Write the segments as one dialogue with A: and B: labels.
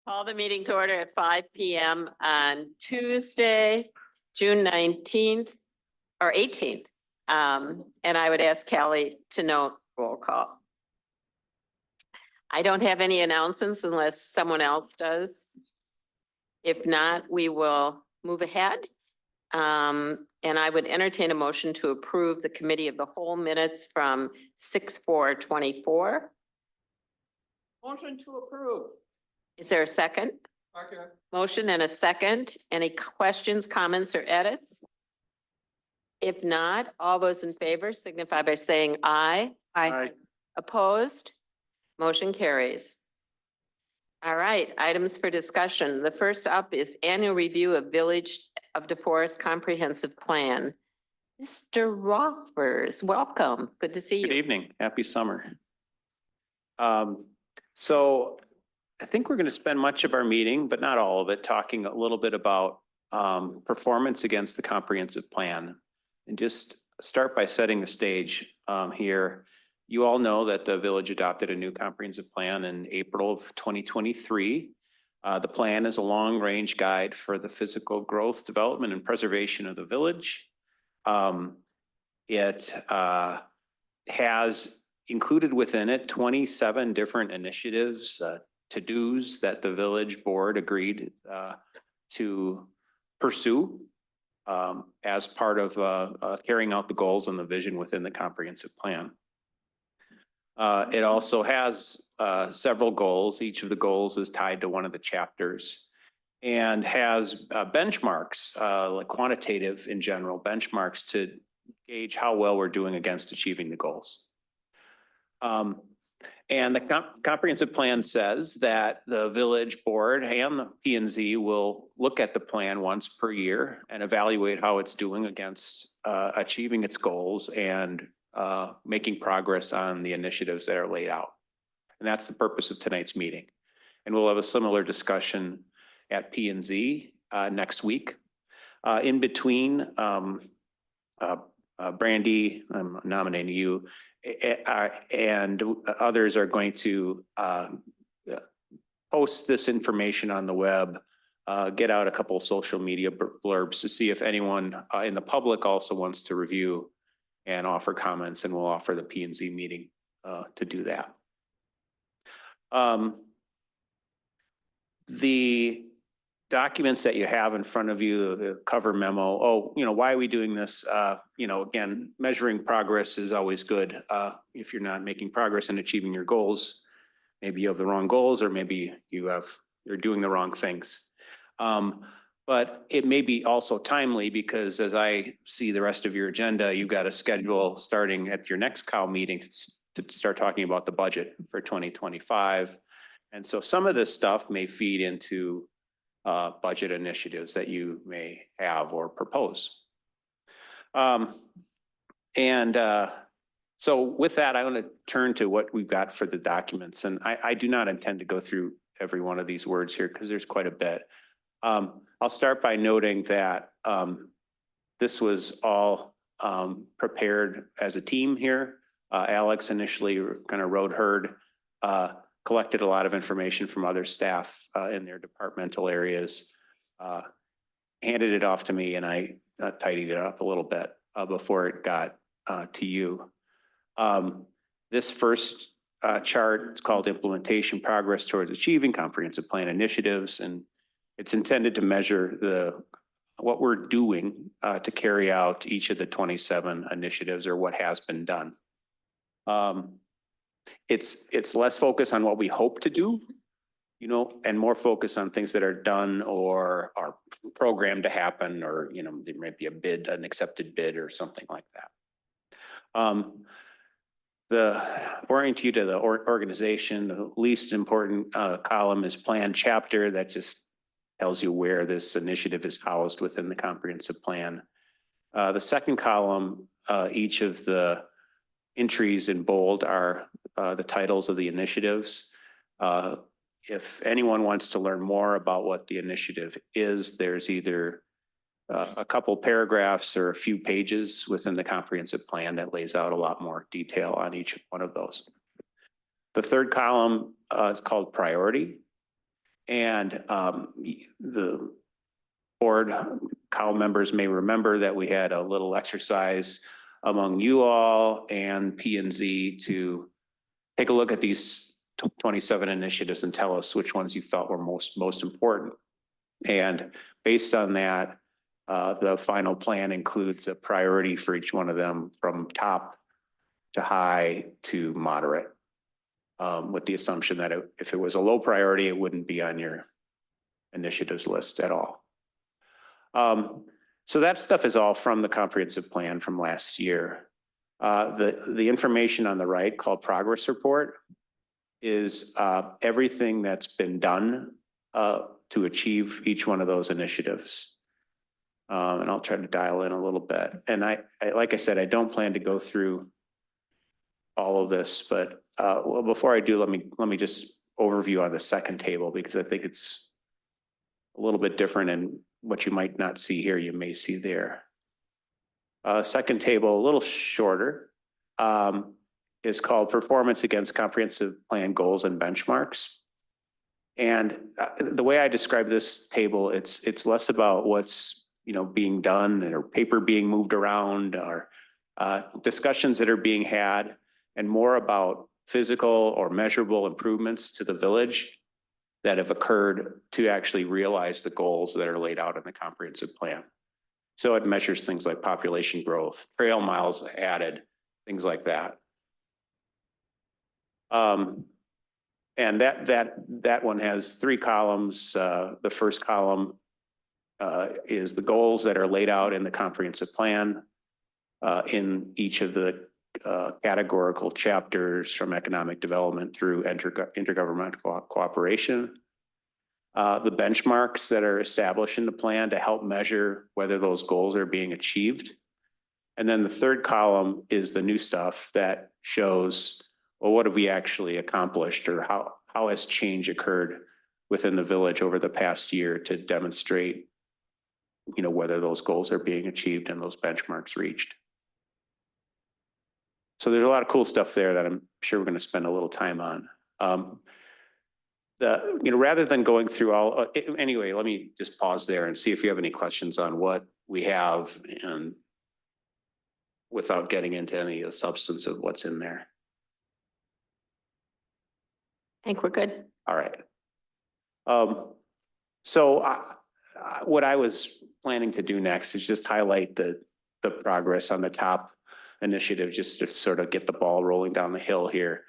A: Call the meeting to order at 5 PM on Tuesday, June 19th or 18th. And I would ask Callie to note roll call. I don't have any announcements unless someone else does. If not, we will move ahead. And I would entertain a motion to approve the committee of the whole minutes from 6/4/24.
B: Motion to approve.
A: Is there a second?
B: Second.
A: Motion and a second. Any questions, comments, or edits? If not, all those in favor signify by saying aye.
B: Aye.
A: Opposed? Motion carries. All right, items for discussion. The first up is annual review of Village of DeForest Comprehensive Plan. Mr. Roffers, welcome. Good to see
C: Good
A: you.
C: evening. Happy summer. So I think we're going to spend much of our meeting, but not all of it, talking a little bit about performance against the comprehensive plan. And just start by setting the stage here. You all know that the village adopted a new comprehensive plan in April of 2023. The plan is a long-range guide for the physical growth, development, and preservation of the village. It has included within it 27 different initiatives, to-dos that the village board agreed to pursue as part of carrying out the goals and the vision within the comprehensive plan. It also has several goals. Each of the goals is tied to one of the chapters and has benchmarks, like quantitative in general, benchmarks to gauge how well we're doing against achieving the goals. And the comprehensive plan says that the village board and the P&Z will look at the plan once per year and evaluate how it's doing against achieving its goals and making progress on the initiatives that are laid out. And that's the purpose of tonight's meeting. And we'll have a similar discussion at P&Z next week. In between, Brandy, I'm nominating you, and others are going to post this information on the web, get out a couple of social media blurbs to see if anyone in the public also wants to review and offer comments, and we'll offer the P&Z meeting to do that. The documents that you have in front of you, the cover memo, why are we doing this? Again, measuring progress is always good. If you're not making progress in achieving your goals, maybe you have the wrong goals, or maybe you're doing the wrong things. But it may be also timely because as I see the rest of your agenda, you've got a schedule starting at your next COW meeting to start talking about the budget for 2025. And so some of this stuff may feed into budget initiatives that you may have or propose. So with that, I want to turn to what we've got for the documents. And I do not intend to go through every one of these words here because there's quite a bit. I'll start by noting that this was all prepared as a team here. Alex initially kind of rode herd, collected a lot of information from other staff in their departmental areas, handed it off to me, and I tidied it up a little bit before it got to you. This first chart is called Implementation Progress Towards Achieving Comprehensive Plan Initiatives, and it's intended to measure what we're doing to carry out each of the 27 initiatives or what has been done. It's less focus on what we hope to do, and more focus on things that are done or are programmed to happen, or, there might be an accepted bid or something like that. Orient you to the organization, the least important column is plan chapter. That just tells you where this initiative is housed within the comprehensive plan. The second column, each of the entries in bold are the titles of the initiatives. If anyone wants to learn more about what the initiative is, there's either a couple paragraphs or a few pages within the comprehensive plan that lays out a lot more detail on each one of those. The third column is called priority. And the board, Kyle members may remember that we had a little exercise among you all and P and Z to take a look at these 27 initiatives and tell us which ones you felt were most important. And based on that, the final plan includes a priority for each one of them from top to high to moderate, with the assumption that if it was a low priority, it wouldn't be on your initiatives list at all. So that stuff is all from the comprehensive plan from last year. The information on the right called progress report is everything that's been done to achieve each one of those initiatives. And I'll try to dial in a little bit. And I like I said, I don't plan to go through all of this, but well, before I do, let me just overview on the second table, because I think it's a little bit different, and what you might not see here, you may see there. Second table, a little shorter, is called Performance Against Comprehensive Plan Goals and Benchmarks. And the way I describe this table, it's less about what's being done or paper being moved around or discussions that are being had, and more about physical or measurable improvements to the village that have occurred to actually realize the goals that are laid out in the comprehensive plan. So it measures things like population growth, trail miles added, things like that. And that one has 3 columns. The first column is the goals that are laid out in the comprehensive plan in each of the categorical chapters, from economic development through intergovernmental cooperation. The benchmarks that are established in the plan to help measure whether those goals are being achieved. And then the third column is the new stuff that shows, well, what have we actually accomplished, or how has change occurred within the village over the past year to demonstrate, whether those goals are being achieved and those benchmarks reached. So there's a lot of cool stuff there that I'm sure we're going to spend a little time on. Rather than going through all, anyway, let me just pause there and see if you have any questions on what we have, and without getting into any of the substance of what's in there.
A: I think we're good.
C: All right. So what I was planning to do next is just highlight the progress on the top initiative, just to sort of get the ball rolling down the hill here.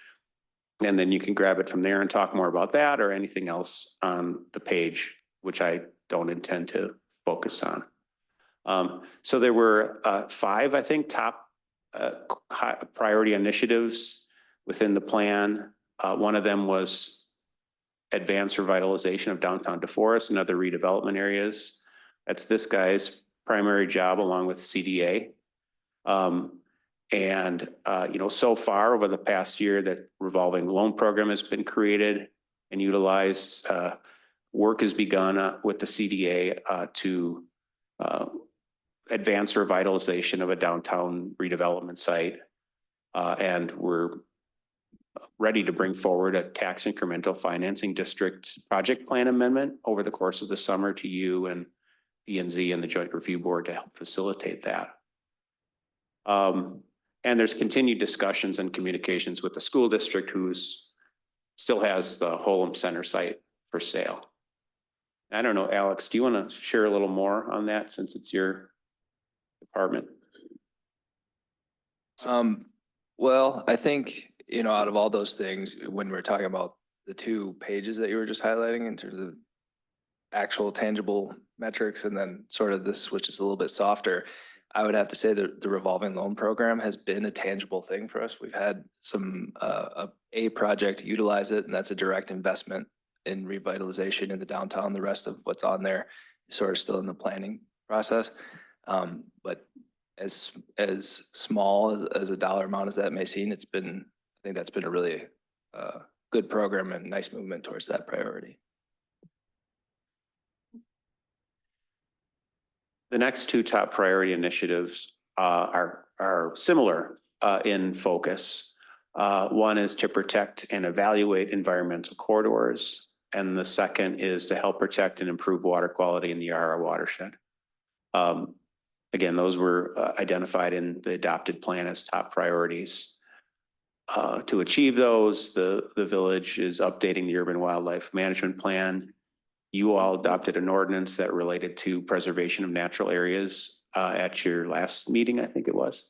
C: And then you can grab it from there and talk more about that or anything else on the page, which I don't intend to focus on. So there were 5, I think, top high priority initiatives within the plan. One of them was advanced revitalization of downtown DeForest and other redevelopment areas. That's this guy's primary job, along with CDA. So far over the past year, that revolving loan program has been created and utilized. Work has begun with the CDA to advance revitalization of a downtown redevelopment site. And we're ready to bring forward a tax incremental financing district project plan amendment over the course of the summer to you and P&Z and the Joint Review Board to help facilitate that. And there's continued discussions and communications with the school district, who's still has the Holm Center site for sale. I don't know, Alex, do you want to share a little more on that, since it's your department?
D: Well, I think, out of all those things, when we're talking about the 2 pages that you were just highlighting in terms of actual tangible metrics, and then sort of this, which is a little bit softer, I would have to say that the revolving loan program has been a tangible thing for us. We've had some, a project utilize it, and that's a direct investment in revitalization in the downtown. The rest of what's on there is sort of still in the planning process. But as small as a dollar amount as that may seem, I think that's been a really good program and nice movement towards that priority.
C: The next 2 top priority initiatives are similar in focus. One is to protect and evaluate environmental corridors, and the second is to help protect and improve water quality in the Yahara watershed. Again, those were identified in the adopted plan as top priorities. To achieve those, the village is updating the urban wildlife management plan. You all adopted an ordinance that related to preservation of natural areas at your last meeting, I think it was.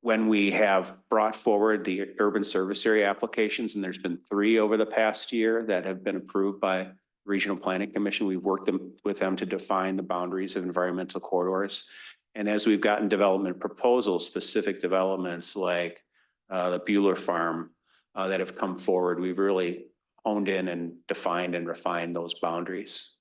C: When we have brought forward the urban service area applications, and there's been 3 over the past year that have been approved by Regional Planning Commission, we've worked with them to define the boundaries of environmental corridors. And as we've gotten development proposals, specific developments like the Bueller Farm that have come forward, we've really honed in and defined and refined those boundaries,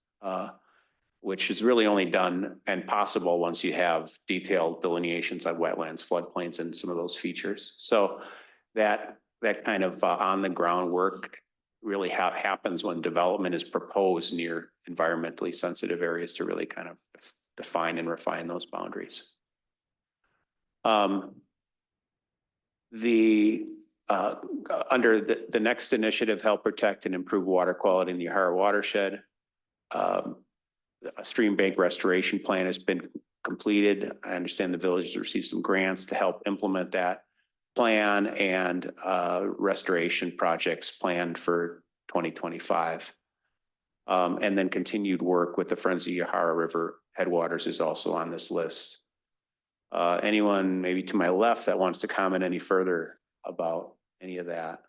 C: which is really only done and possible once you have detailed delineations on wetlands, floodplains, and some of those features. So that kind of on the ground work really happens when development is proposed near environmentally sensitive areas to really kind of define and refine those boundaries. Under the next initiative, help protect and improve water quality in the Yahara watershed. A stream bank restoration plan has been completed. I understand the village has received some grants to help implement that plan, and restoration projects planned for 2025. And then continued work with the Friends of Yahara River headwaters is also on this list. Anyone maybe to my left that wants to comment any further about any of that?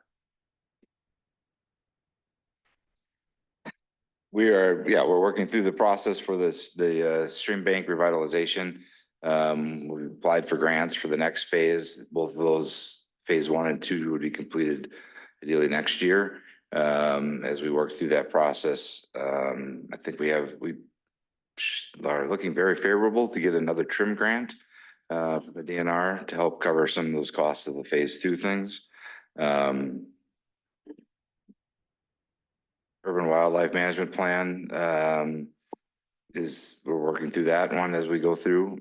E: We're working through the process for the stream bank revitalization. We applied for grants for the next phase. Both of those, phase 1 and 2, would be completed ideally next year. As we work through that process, I think we are looking very favorable to get another trim grant from the DNR to help cover some of those costs of the phase 2 things. Urban wildlife management plan we're working through that one as we go through.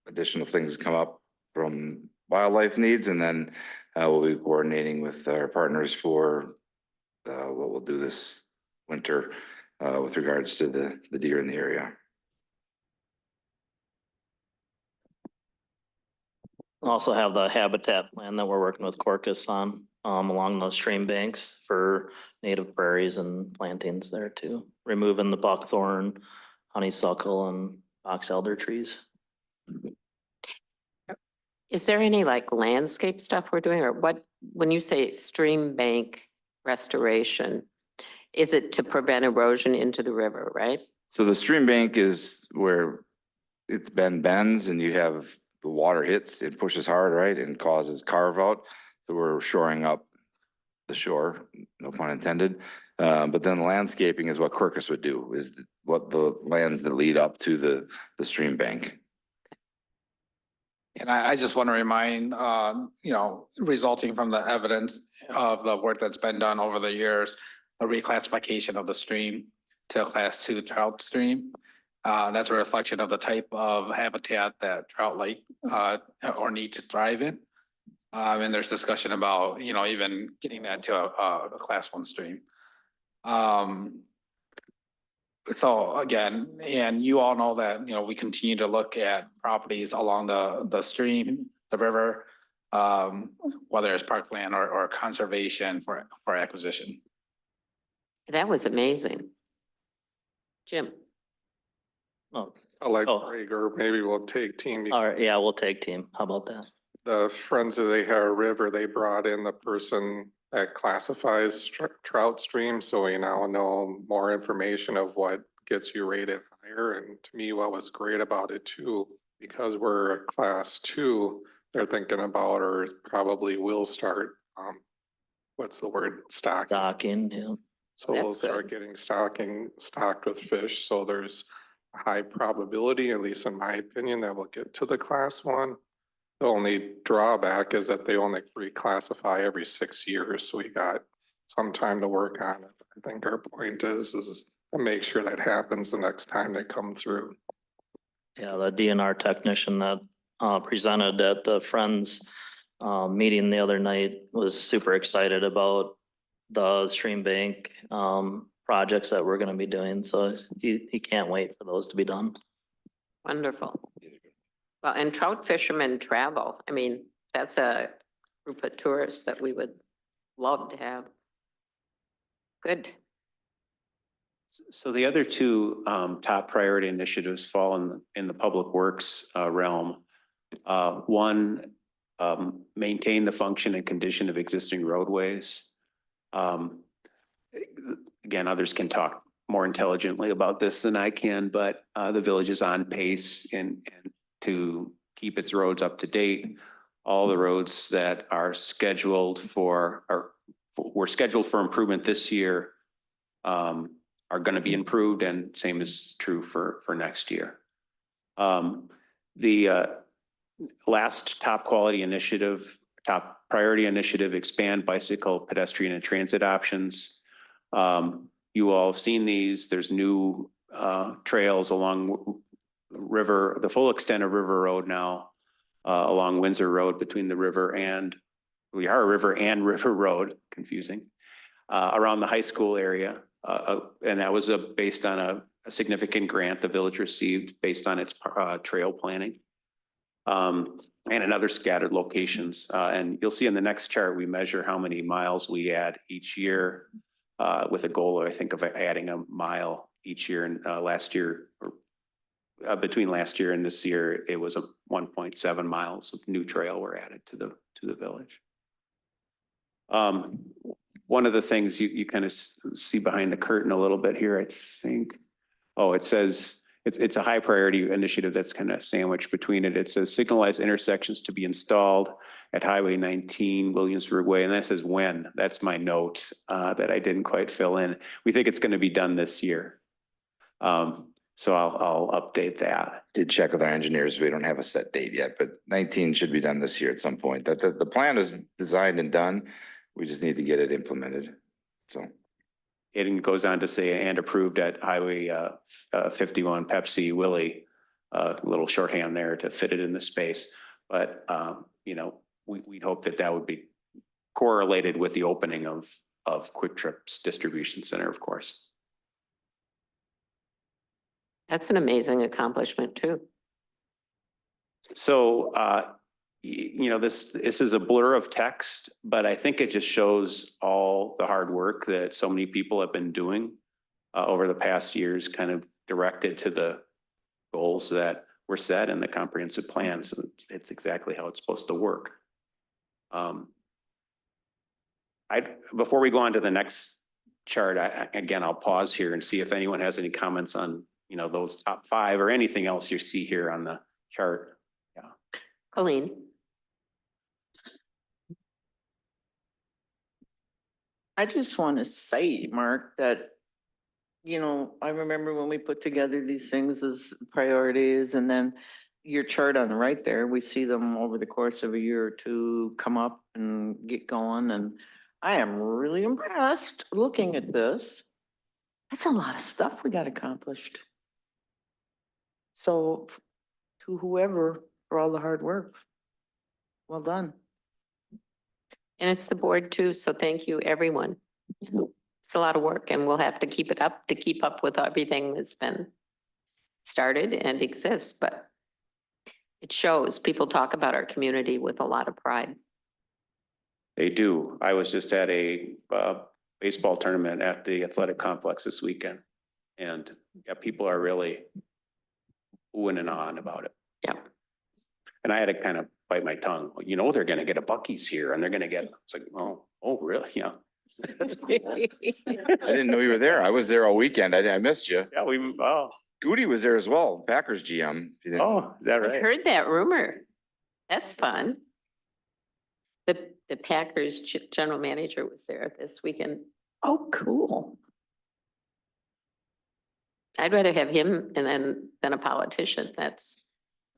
E: Additional things come up from wildlife needs, and then we'll be coordinating with our partners for what we'll do this winter with regards to the deer in the area.
F: Also have the habitat plan that we're working with Corcus on along those stream banks for native prairies and plantings there too. Removing the buckthorn, honeysuckle, and box elder trees.
A: Is there any like landscape stuff we're doing, or what, when you say stream bank restoration, is it to prevent erosion into the river, right?
E: So the stream bank is where it's bends and you have the water hits, it pushes hard, right, and causes carve out. So we're shoring up the shore, no pun intended. But then landscaping is what Corcus would do, is what the lands that lead up to the stream bank.
G: And I just want to remind, resulting from the evidence of the work that's been done over the years, the reclassification of the stream to a class 2 trout stream. That's a reflection of the type of habitat that trout like or need to thrive in. And there's discussion about, even getting that to a class 1 stream. So again, and you all know that, we continue to look at properties along the stream, the river, whether it's parkland or conservation for acquisition.
A: That was amazing. Jim?
F: Oh,
B: I like
F: Oh.
B: Greg, or maybe we'll take team.
F: all right, yeah, we'll take team. How about that?
B: The Friends of the Yahara River, they brought in the person that classifies trout streams, so we now know more information of what gets you rated higher. And to me, what was great about it too, because we're a class 2, they're thinking about, or probably will start, what's the word, stocking.
F: Docking, yeah.
B: So we'll
A: That's
B: start getting stocked with fish, so there's a high probability, at least in my opinion, that we'll get to the class 1. The only drawback is that they only reclassify every 6 years, so we got some time to work on it. I think our point is to make sure that happens the next time they come through.
F: Yeah, the DNR technician that presented at the Friends meeting the other night, was super excited about the stream bank projects that we're gonna be doing. So he can't wait for those to be done.
A: Wonderful. Well, and trout fishermen travel. I mean, that's a group of tourists that we would love to have. Good.
C: So the other two top priority initiatives fall in the public works realm. One, maintain the function and condition of existing roadways. Again, others can talk more intelligently about this than I can, but the village is on pace and to keep its roads up to date. All the roads that are scheduled for, or were scheduled for improvement this year are going to be improved, and same is true for next year. The last top quality initiative, top priority initiative, expand bicycle, pedestrian and transit options. You all have seen these. There's new trails along river, the full extent of River Road now, along Windsor Road between the river and River Road, confusing, around the high school area. And that was based on a significant grant the village received based on its trail planning. And in other scattered locations. And you'll see in the next chart, we measure how many miles we add each year with a goal, I think, of adding a mile each year. And last year, or between last year and this year, it was 1.7 miles of new trail were added to the village. One of the things you kind of see behind the curtain a little bit here, I think, it says it's a high priority initiative that's kind of sandwiched between it. It says signalized intersections to be installed at Highway 19 Williamsburg Way. And that says when. That's my note that I didn't quite fill in. We think it's going to be done this year. So I'll update that.
E: Did check with our engineers. We don't have a set date yet, but 19 should be done this year at some point. The plan is designed and done. We just need to get it implemented. So.
C: It goes on to say, and approved at Highway 51 Pepsi Willie, a little shorthand there to fit it in the space. But, you know, we'd hope that would be correlated with the opening of Quick Trip's distribution center, of course.
A: That's an amazing accomplishment too.
C: So, you know, this is a blur of text, but I think it just shows all the hard work that so many people have been doing over the past years, kind of directed to the goals that were set in the comprehensive plan. So it's exactly how it's supposed to work. Before we go on to the next chart, again, I'll pause here and see if anyone has any comments on, you know, those top 5 or anything else you see here on the chart. Yeah.
A: Colleen.
H: I just want to say, Mark, that, you know, I remember when we put together these things as priorities, and then your chart on the right there, we see them over the course of a year or two come up and get going. And I am really impressed looking at this. That's a lot of stuff we got accomplished. So to whoever for all the hard work, well done.
A: And it's the board too, so thank you, everyone. It's a lot of work and we'll have to keep it up to keep up with everything that's been started and exists, but it shows people talk about our community with a lot of pride.
C: They do. I was just at a baseball tournament at the athletic complex this weekend. And yeah, people are really oohing and ahhing about it.
A: Yeah.
C: And I had to kind of bite my tongue. You know, they're going to get a Buc-ee's here and they're going to get, it's like, oh, really? Yeah. That's cool.
E: I didn't know you were there. I was there all weekend. I missed you.
C: Yeah,
E: Goody was there as well, Packers GM. if you didn't-
C: oh, is that
A: I
C: right?
A: heard that rumor. That's fun. The Packers general manager was there this weekend.
H: Oh, cool.
A: I'd rather have him than a politician. That's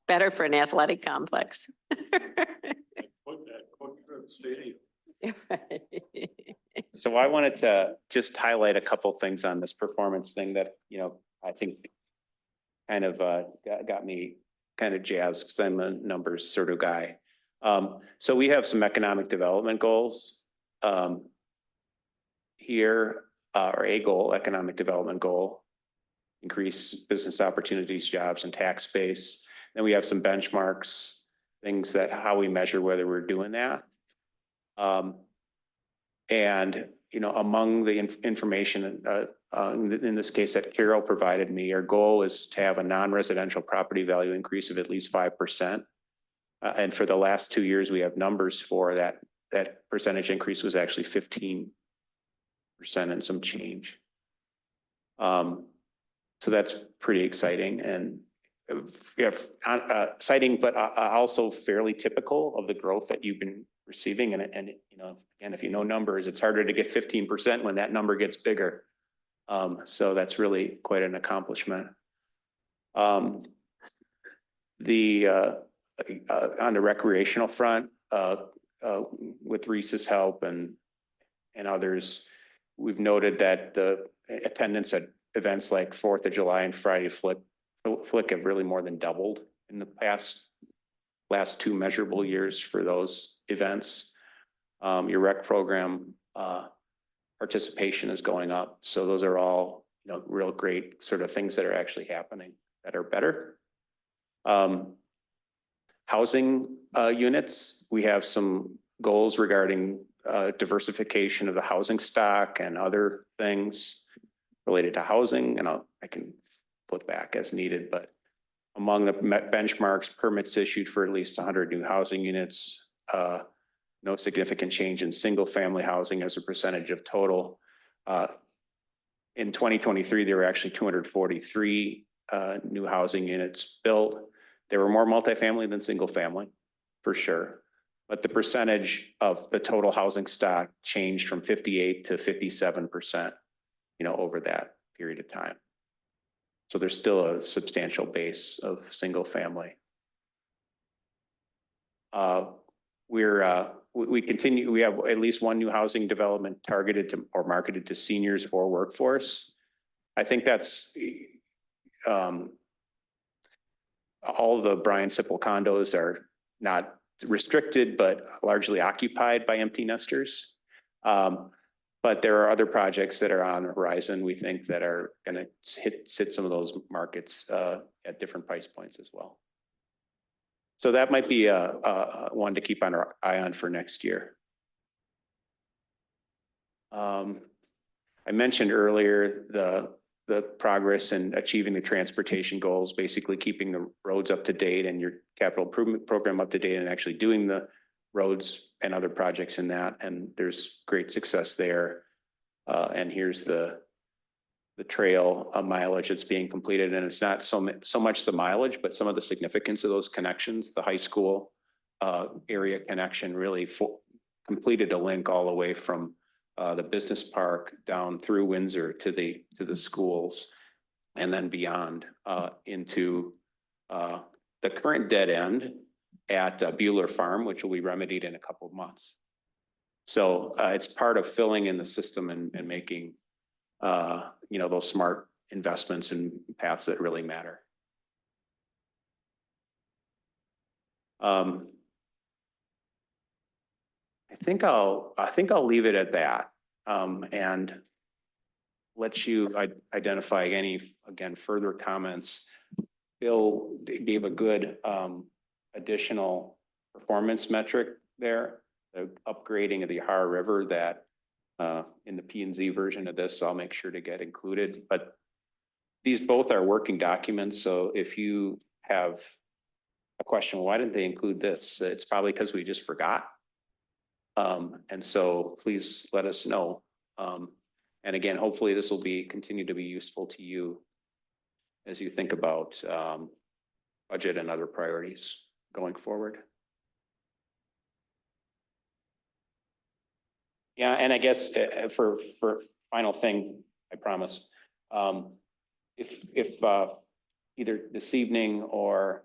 A: better for an athletic complex. Yeah, right.
C: So I wanted to just highlight a couple things on this performance thing that, you know, I think kind of got me kind of jazzed because I'm a numbers sort of guy. So we have some economic development goals. Here, or a goal, economic development goal, increase business opportunities, jobs and tax base. Then we have some benchmarks, things that how we measure whether we're doing that. And, you know, among the information, in this case that Carol provided me, our goal is to have a non-residential property value increase of at least 5%. And for the last 2 years, we have numbers for that. That percentage increase was actually 15% and some change. So that's pretty exciting and exciting, but also fairly typical of the growth that you've been receiving. And you know, again, if you know numbers, it's harder to get 15% when that number gets bigger. So that's really quite an accomplishment. On the recreational front, with Reese's help and others, we've noted that the attendance at events like 4th of July and Friday Flick have really more than doubled in the last 2 measurable years for those events. Your rec program participation is going up. So those are all, you know, real great sort of things that are actually happening that are better. Housing units, we have some goals regarding diversification of the housing stock and other things related to housing. And I can flip back as needed, but among the benchmarks, permits issued for at least 100 new housing units, no significant change in single family housing as a percentage of total. In 2023, there were actually 243 new housing units built. There were more multifamily than single family, for sure. But the percentage of the total housing stock changed from 58 to 57%, you know, over that period of time. So there's still a substantial base of single family. We continue, we have at least 1 new housing development targeted to or marketed to seniors or workforce. I think that's all the Brian Sipple condos are not restricted, but largely occupied by empty nesters. But there are other projects that are on the horizon, we think, that are going to hit some of those markets at different price points as well. So that might be one to keep our eye on for next year. I mentioned earlier the progress in achieving the transportation goals, basically keeping the roads up to date and your capital improvement program up to date and actually doing the roads and other projects in that. And there's great success there. And here's the trail mileage that's being completed. And it's not so much the mileage, but some of the significance of those connections. The high school area connection really completed a link all the way from the business park down through Windsor to the schools and then beyond into the current dead end at Bueller Farm, which will be remedied in a couple of months. So it's part of filling in the system and making you know, those smart investments and paths that really matter. I think I'll leave it at that and let you identify any, again, further comments. Bill gave a good additional performance metric there, the upgrading of the Yahara River that in the P&Z version of this, I'll make sure to get included. But these both are working documents. So if you have a question, why didn't they include this? It's probably because we just forgot. And so please let us know. And again, hopefully this will continue to be useful to you as you think about budget and other priorities going forward. Yeah, and I guess for final thing, I promise, if either this evening or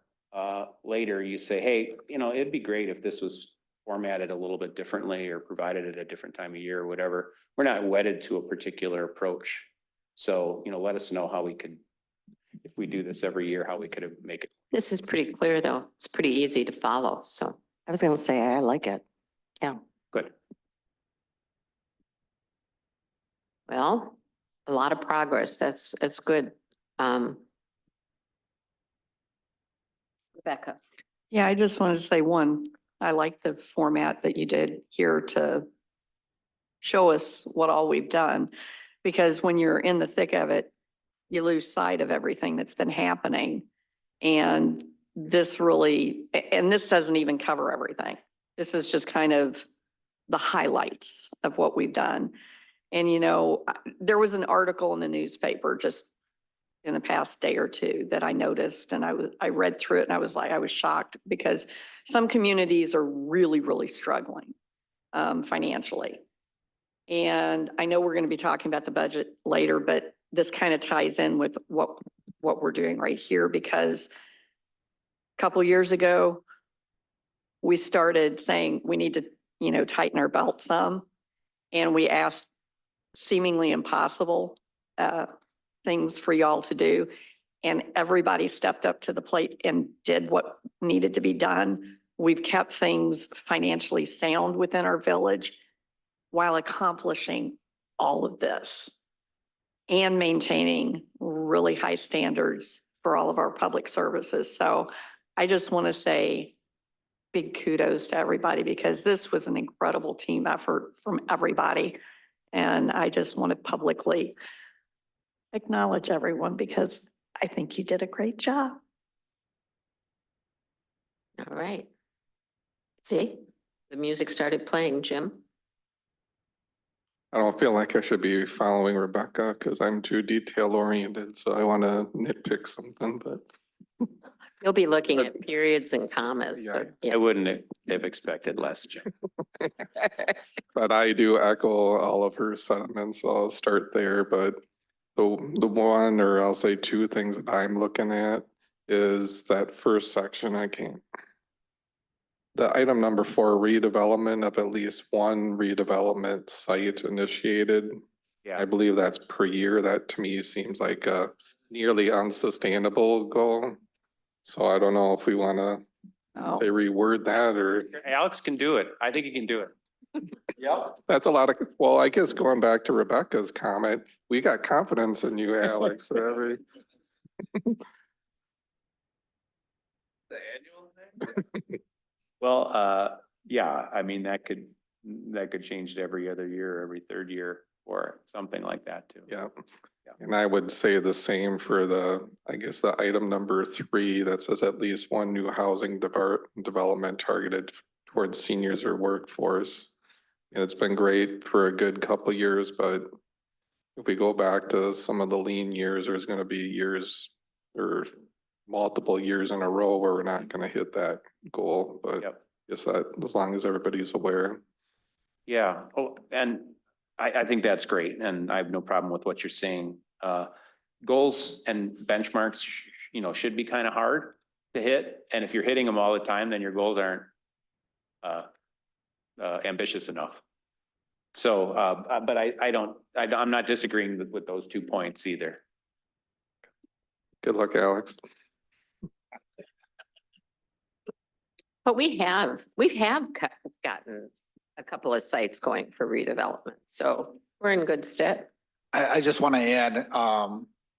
C: later you say, hey, you know, it'd be great if this was formatted a little bit differently or provided at a different time of year or whatever. We're not wedded to a particular approach. So, you know, let us know how we could, if we do this every year, how we could make it.
A: This is pretty clear, though. It's pretty easy to follow, so.
I: I was gonna say, I like it. Yeah.
C: Good.
A: Well, a lot of progress. That's good. Rebecca.
J: Yeah, I just wanted to say one, I like the format that you did here to show us what all we've done. Because when you're in the thick of it, you lose sight of everything that's been happening. And this really, and this doesn't even cover everything. This is just kind of the highlights of what we've done. And you know, there was an article in the newspaper just in the past day or two that I noticed, and I read through it and I was shocked because some communities are really, really struggling financially. And I know we're going to be talking about the budget later, but this kind of ties in with what we're doing right here, because a couple years ago, we started saying we need to, you know, tighten our belt some. And we asked seemingly impossible things for y'all to do. And everybody stepped up to the plate and did what needed to be done. We've kept things financially sound within our village while accomplishing all of this and maintaining really high standards for all of our public services. So I just want to say big kudos to everybody, because this was an incredible team effort from everybody. And I just want to publicly acknowledge everyone because I think you did a great job.
A: All right. See, the music started playing, Jim.
B: I don't feel like I should be following Rebecca because I'm too detail oriented, so I want to nitpick something, but
A: You'll be looking at periods and commas. So,
B: Yeah.
A: yeah.
C: I wouldn't have expected less, Jim.
B: but I do echo all of her sentiments. So I'll start there, but the one, or I'll say two things that I'm looking at is that first section. The item number 4, redevelopment of at least one redevelopment site initiated.
C: Yeah.
B: I believe that's per year. That to me seems like a nearly unsustainable goal. So I don't know if we want to
J: Oh,
B: say reword that, or
C: Alex can do it. I think he can do it.
B: that's a lot of, well, I guess going back to Rebecca's comment, we got confidence in you, Alex. So
C: Well, yeah, I mean, that could change to every other year, every third year, or something like that too.
B: Yeah. And I would say the same for I guess the item number 3 that says at least one new housing development targeted towards seniors or workforce. And it's been great for a good couple of years, but if we go back to some of the lean years, there's going to be years or multiple years in a row where we're not going to hit that goal. But
C: Yep.
B: guess that as long as everybody's aware.
C: Yeah, oh, and I think that's great, and I have no problem with what you're saying. Goals and benchmarks, you know, should be kind of hard to hit, and if you're hitting them all the time, then your goals aren't ambitious enough. So, but I'm not disagreeing with those 2 points either.
B: Good luck, Alex.
A: But we have gotten a couple of sites going for redevelopment. So we're in good stead.
G: I just want to add,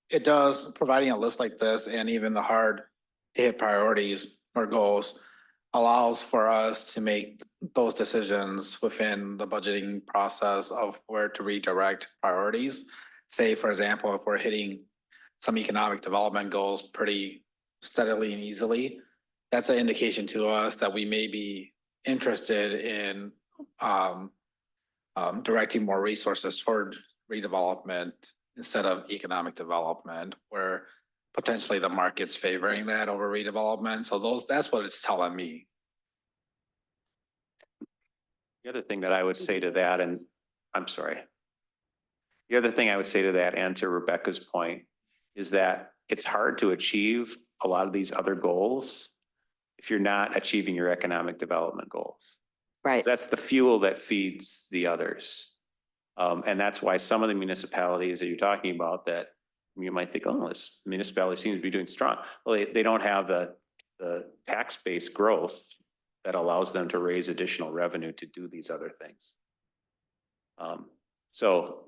G: it does, providing a list like this and even the hard hit priorities or goals allows for us to make those decisions within the budgeting process of where to redirect priorities. Say, for example, if we're hitting some economic development goals pretty steadily and easily, that's an indication to us that we may be interested in directing more resources toward redevelopment instead of economic development, where potentially the market's favoring that over redevelopment. So that's what it's telling me.
C: The other thing that I would say to that, and I'm sorry. The other thing I would say to that and to Rebecca's point is that it's hard to achieve a lot of these other goals if you're not achieving your economic development goals.
A: Right.
C: That's the fuel that feeds the others. And that's why some of the municipalities that you're talking about that you might think, oh, this municipality seems to be doing strong. Well, they don't have the tax base growth that allows them to raise additional revenue to do these other things. So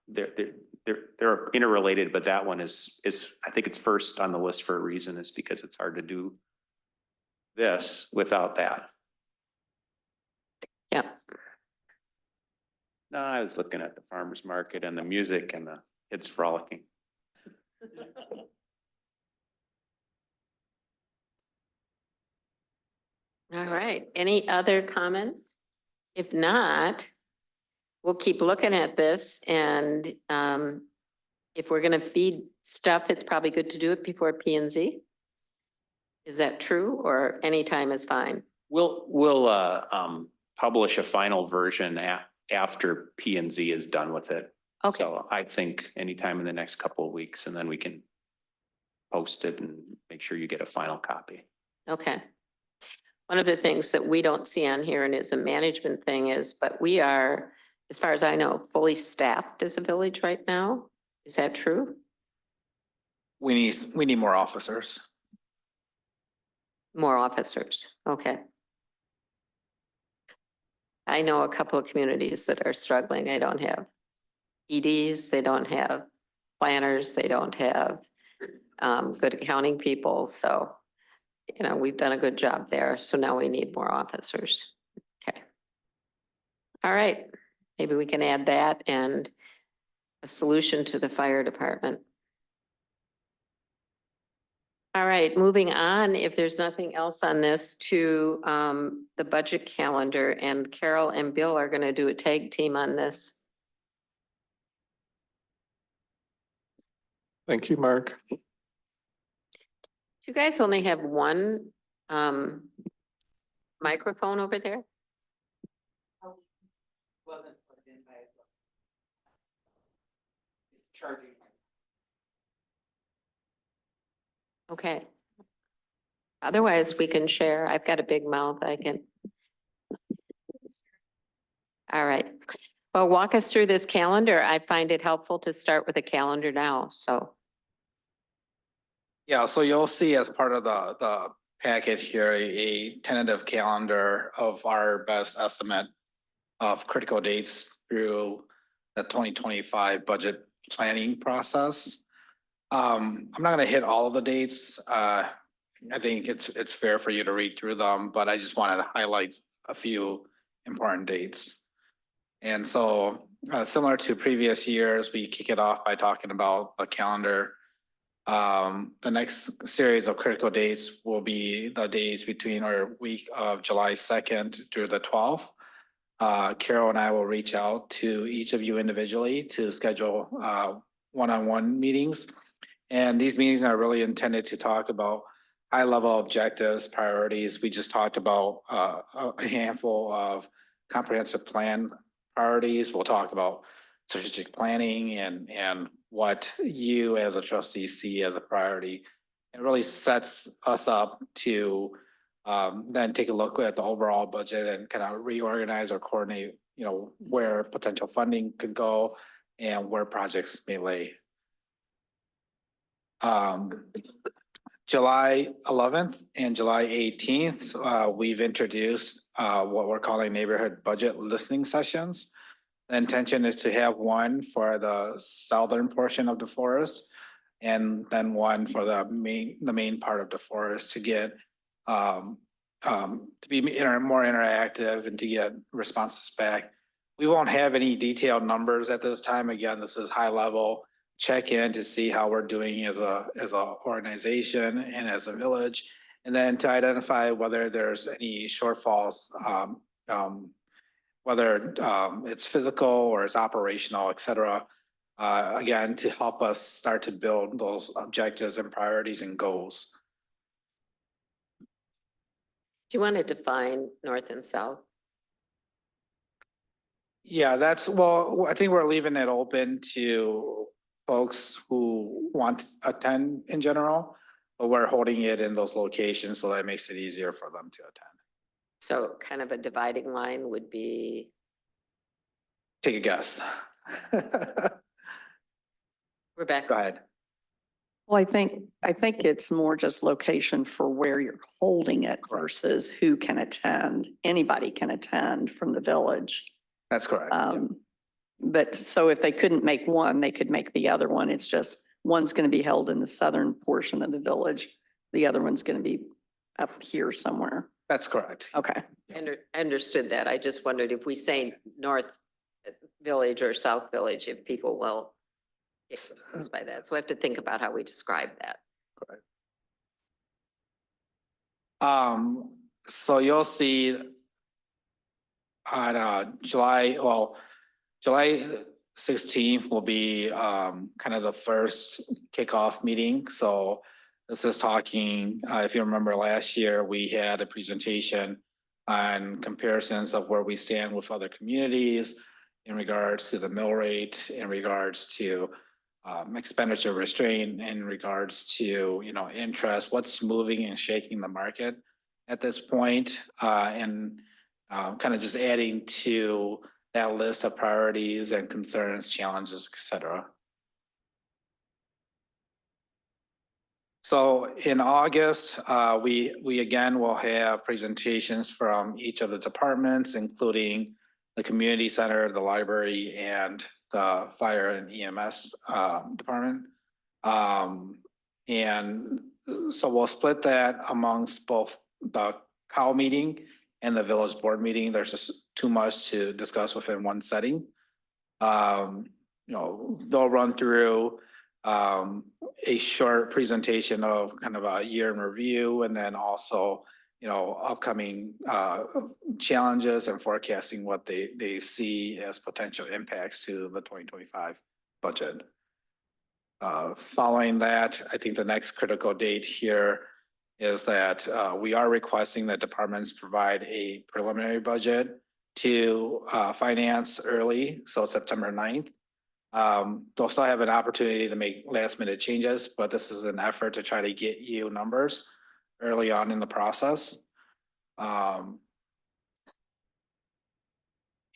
C: they're interrelated, but that one is, I think it's first on the list for a reason, is because it's hard to do this without that.
A: Yeah.
C: No, I was looking at the farmer's market and the music and the kids frolicking.
A: All right. Any other comments? If not, we'll keep looking at this and if we're gonna feed stuff, it's probably good to do it before P and Z. Is that true or any time is fine?
C: We'll publish a final version after P and Z is done with it.
A: Okay,
C: So I think anytime in the next couple of weeks, and then we can post it and make sure you get a final copy.
A: okay. One of the things that we don't see on here and is a management thing is, but we are, as far as I know, fully staffed as a village right now. Is that true?
G: We need more officers.
A: More officers, okay. I know a couple of communities that are struggling. They don't have EDs, they don't have planners, they don't have good accounting people, so you know, we've done a good job there, so now we need more officers. Okay. All right, maybe we can add that and a solution to the fire department. All right, moving on, if there's nothing else on this, to the budget calendar, and Carol and Bill are gonna do a tag team on this.
B: Thank you, Mark.
A: You guys only have one microphone over there? Okay. Otherwise, we can share. I've got a big mouth, I can. All right. Well, walk us through this calendar. I find it helpful to start with a calendar now, so.
G: Yeah, so you'll see as part of the packet here, a tentative calendar of our best estimate of critical dates through the 2025 budget planning process. I'm not gonna hit all of the dates. I think it's fair for you to read through them, but I just wanted to highlight a few important dates. And so, similar to previous years, we kick it off by talking about a calendar. The next series of critical dates will be the days between our week of July 2nd through the 12th. Carol and I will reach out to each of you individually to schedule one-on-one meetings. And these meetings are really intended to talk about high-level objectives, priorities. We just talked about a handful of comprehensive plan priorities. We'll talk about strategic planning and what you as a trustee see as a priority. It really sets us up to then take a look at the overall budget and kind of reorganize or coordinate, you know, where potential funding could go and where projects may lay. July 11th and July 18th, we've introduced what we're calling neighborhood budget listening sessions. The intention is to have one for the southern portion of the forest and then one for the main part of the forest to get to be more interactive and to get responses back. We won't have any detailed numbers at this time. Again, this is high level check in to see how we're doing as a organization and as a village, and then to identify whether there's any shortfalls, whether it's physical or it's operational, et cetera. Again, to help us start to build those objectives and priorities and goals.
A: Do you want to define north and south?
G: Yeah, well, I think we're leaving it open to folks who want to attend in general, but we're holding it in those locations so that makes it easier for them to attend.
A: So kind of a dividing line would be,
G: Take a guess.
A: Rebecca.
G: Go ahead.
J: Well, I think it's more just location for where you're holding it versus who can attend. Anybody can attend from the village.
G: That's correct. Yeah.
J: But so if they couldn't make one, they could make the other one. It's just one's going to be held in the southern portion of the village. The other one's going to be up here somewhere.
G: That's correct.
J: Okay.
A: Understood that. I just wondered if we say North Village or South Village, if people will get confused by that. So I have to think about how we describe that.
G: So you'll see on July 16th will be kind of the first kickoff meeting. So this is talking, if you remember last year, we had a presentation on comparisons of where we stand with other communities in regards to the mill rate, in regards to expenditure restraint, in regards to, interest, what's moving and shaking the market at this point, and kind of just adding to that list of priorities and concerns, challenges, et cetera. So in August, we again will have presentations from each of the departments, including the community center, the library, and the fire and EMS department. And so we'll split that amongst both the COW meeting and the village board meeting. There's just too much to discuss within one setting. They'll run through a short presentation of kind of a year in review, and then also, upcoming challenges and forecasting what they see as potential impacts to the 2025 budget. Following that, I think the next critical date here is that we are requesting that departments provide a preliminary budget to finance early, so September 9th. They'll still have an opportunity to make last minute changes, but this is an effort to try to get you numbers early on in the process. And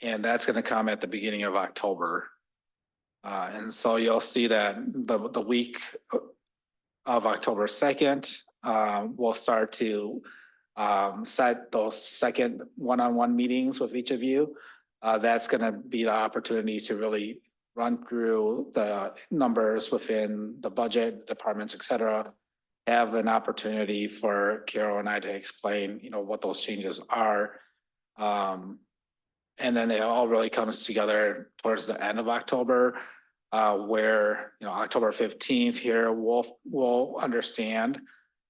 G: that's going to come at the beginning of October. And so you'll see that the week of October 2nd, we'll start to set those second one-on-one meetings with each of you. That's going to be the opportunity to really run through the numbers within the budget, departments, et cetera. Have an opportunity for Carol and I to explain, what those changes are. And then it all really comes together towards the end of October, where, October 15th here, we'll understand,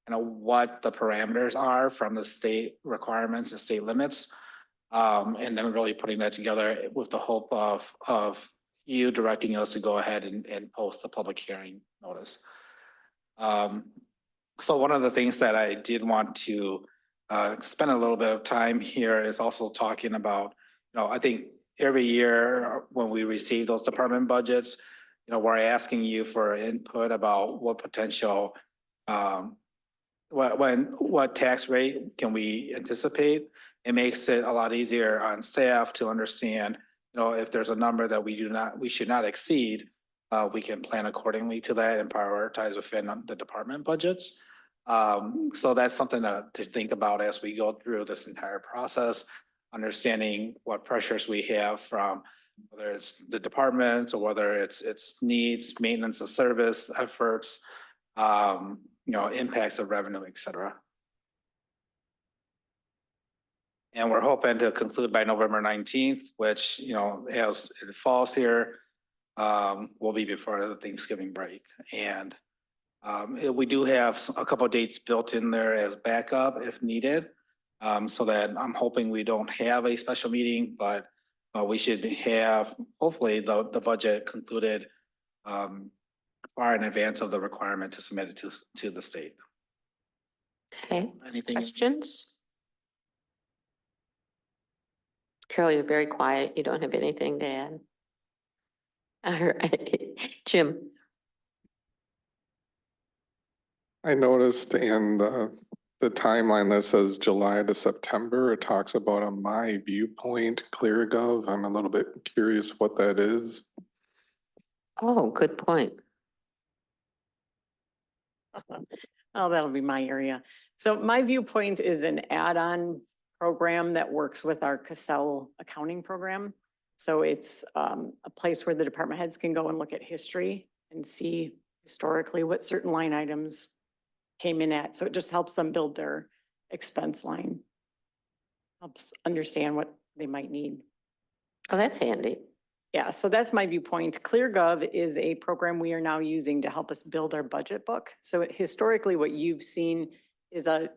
G: what the parameters are from the state requirements and state limits. And then really putting that together with the hope of you directing us to go ahead and post the public hearing notice. So one of the things that I did want to spend a little bit of time here is also talking about, I think every year when we receive those department budgets, we're asking you for input about what potential, what tax rate can we anticipate. It makes it a lot easier on staff to understand, if there's a number that we should not exceed, we can plan accordingly to that and prioritize within the department budgets. So that's something to think about as we go through this entire process, understanding what pressures we have from whether it's the departments or whether it's needs, maintenance of service efforts, impacts of revenue, et cetera. And we're hoping to conclude by November 19th, which, as it falls here, will be before the Thanksgiving break. And we do have a couple of dates built in there as backup if needed. So that I'm hoping we don't have a special meeting, but we should have hopefully the budget concluded far in advance of the requirement to submit it to the state.
A: Okay,
G: Anything?
A: questions? Carol, you're very quiet. You don't have anything to add? All right, Jim.
B: I noticed in the timeline that says July to September, it talks about a My Viewpoint ClearGov. I'm a little bit curious what that is.
A: Oh, good point.
K: Oh, that'll be my area. So my Viewpoint is an add-on program that works with our Cassell accounting program. So it's a place where the department heads can go and look at history and see historically what certain line items came in at. So it just helps them build their expense line. Helps understand what they might need.
A: Oh, that's handy.
K: Yeah, so that's my Viewpoint. ClearGov is a program we are now using to help us build our budget book. So historically, what you've seen is a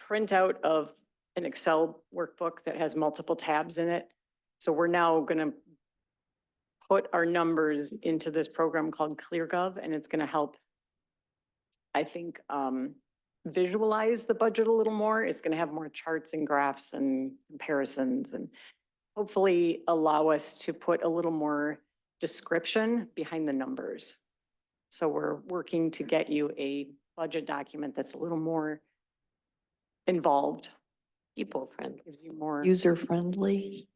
K: printout of an Excel workbook that has multiple tabs in it. So we're now gonna put our numbers into this program called ClearGov, and it's gonna help, I think, visualize the budget a little more. It's gonna have more charts and graphs and comparisons and hopefully allow us to put a little more description behind the numbers. So we're working to get you a budget document that's a little more involved,
A: People friendly.
K: gives you more,
J: User friendly.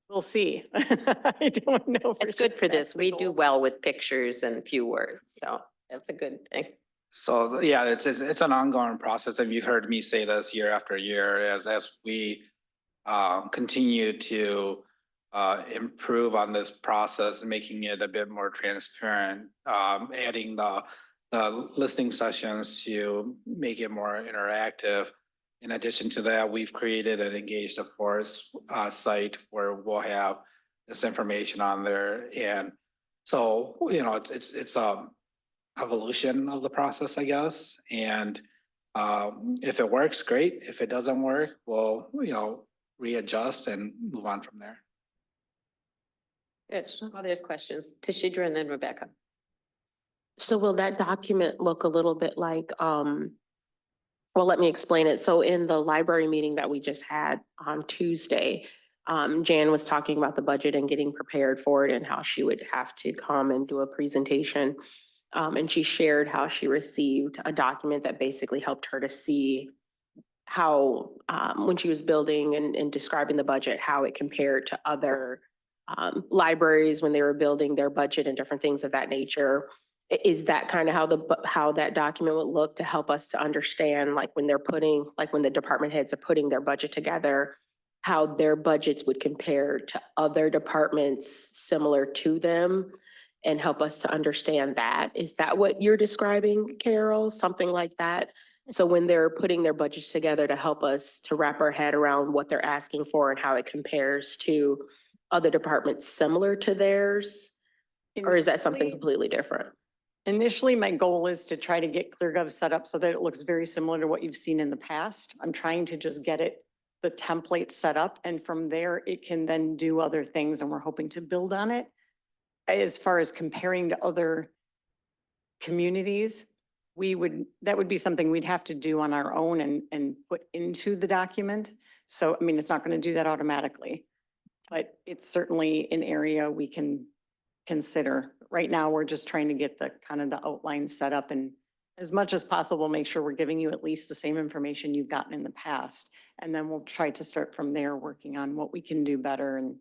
K: we'll see. I don't know.
A: It's good
K: sure
A: for
K: that's
A: this.
K: the
A: We do
K: goal.
A: well with pictures and few words, so that's a good thing.
G: So, yeah, it's an ongoing process, and you've heard me say this year after year as we continue to improve on this process, making it a bit more transparent, adding the listening sessions to make it more interactive. In addition to that, we've created an Engage the Forest site where we'll have this information on there. And so, you know, it's a evolution of the process, I guess. And if it works, great. If it doesn't work, we'll, you know, readjust and move on from there.
A: Good. Well, there's questions. Tashidra and then Rebecca.
L: So will that document look a little bit like, well, let me explain it. So in the library meeting that we just had on Tuesday, Jan was talking about the budget and getting prepared for it and how she would have to come and do a presentation. And she shared how she received a document that basically helped her to see how, when she was building and describing the budget, how it compared to other libraries when they were building their budget and different things of that nature. Is that kind of how that document would look to help us to understand, like when they're putting, like when the department heads are putting their budget together, how their budgets would compare to other departments similar to them, and help us to understand that? Is that what you're describing, Carol? Something like that? So when they're putting their budgets together to help us to wrap our head around what they're asking for and how it compares to other departments similar to theirs? Or is that something
K: Initially-
L: completely different?
K: Initially, my goal is to try to get ClearGov set up so that it looks very similar to what you've seen in the past. I'm trying to just get it, the template set up, and from there it can then do other things, and we're hoping to build on it. As far as comparing to other communities, that would be something we'd have to do on our own and put into the document. So, I mean, it's not going to do that automatically, but it's certainly an area we can consider. Right now, we're just trying to get the kind of the outline set up, and as much as possible, make sure we're giving you at least the same information you've gotten in the past. And then we'll try to start from there, working on what we can do better and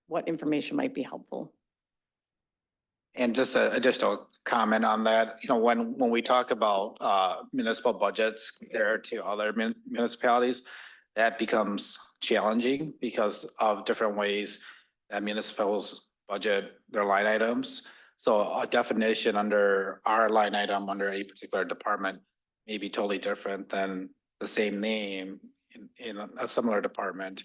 K: what information might be helpful.
G: And just an additional comment on that, you know, when we talk about municipal budgets compared to other municipalities, that becomes challenging because of different ways that municipals budget their line items. So a definition under our line item under a particular department may be totally different than the same name in a similar department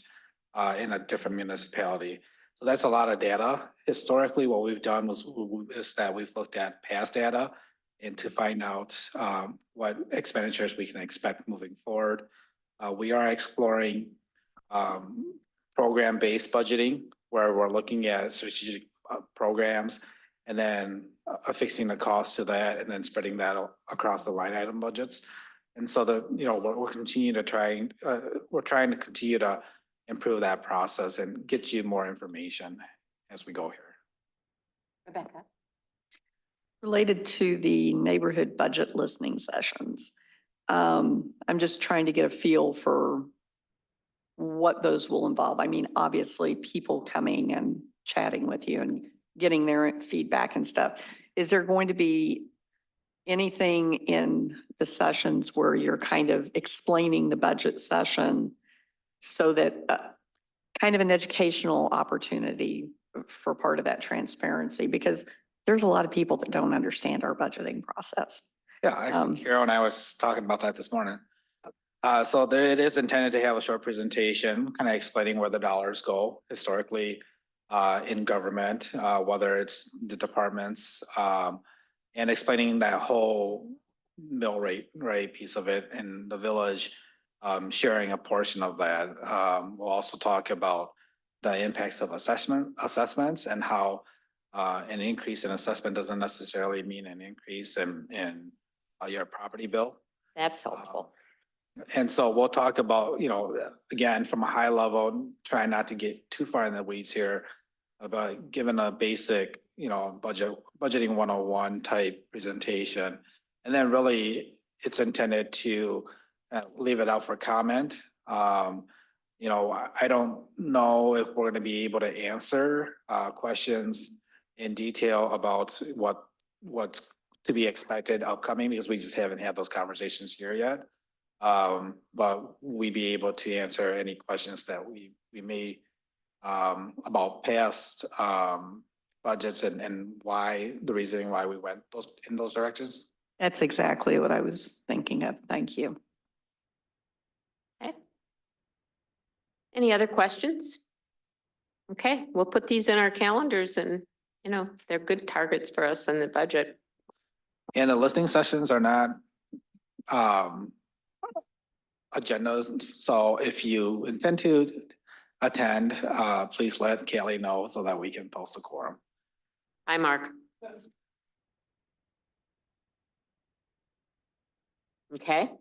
G: in a different municipality. So that's a lot of data. Historically, what we've done is that we've looked at past data and to find out what expenditures we can expect moving forward. We are exploring program-based budgeting, where we're looking at strategic programs and then affixing the cost to that and then spreading that across the line item budgets. And so we're continuing to we're trying to continue to improve that process and get you more information as we go here.
A: Rebecca.
J: Related to the neighborhood budget listening sessions, I'm just trying to get a feel for what those will involve. I mean, obviously, people coming and chatting with you and getting their feedback and stuff. Is there going to be anything in the sessions where you're kind of explaining the budget session so that kind of an educational opportunity for part of that transparency, because there's a lot of people that don't understand our budgeting process.
G: Yeah,
J: Um,
G: actually, Carol and I was talking about that this morning. So there, it is intended to have a short presentation, kind of explaining where the dollars go historically in government, whether it's the departments, and explaining that whole mill rate, right, piece of it in the village, sharing a portion of that. We'll also talk about the impacts of assessments and how an increase in assessment doesn't necessarily mean an increase in your property bill.
A: That's helpful.
G: And so we'll talk about, you know, again, from a high level, try not to get too far in the weeds here, about giving a basic, you know, budgeting 101 type presentation. And then really it's intended to leave it out for comment. You know, I don't know if we're gonna be able to answer questions in detail about what's to be expected upcoming, because we just haven't had those conversations here yet. But we'd be able to answer any questions that we may about past budgets and why, the reasoning why we went in those directions.
J: That's exactly what I was thinking of. Thank you.
A: Okay. Any other questions? Okay, we'll put these in our calendars and, you know, they're good targets for us in the budget.
G: And the listening sessions are not agendas, so if you intend to attend, please let Kelly know so that we can post a quorum.
A: Hi, Mark. Okay,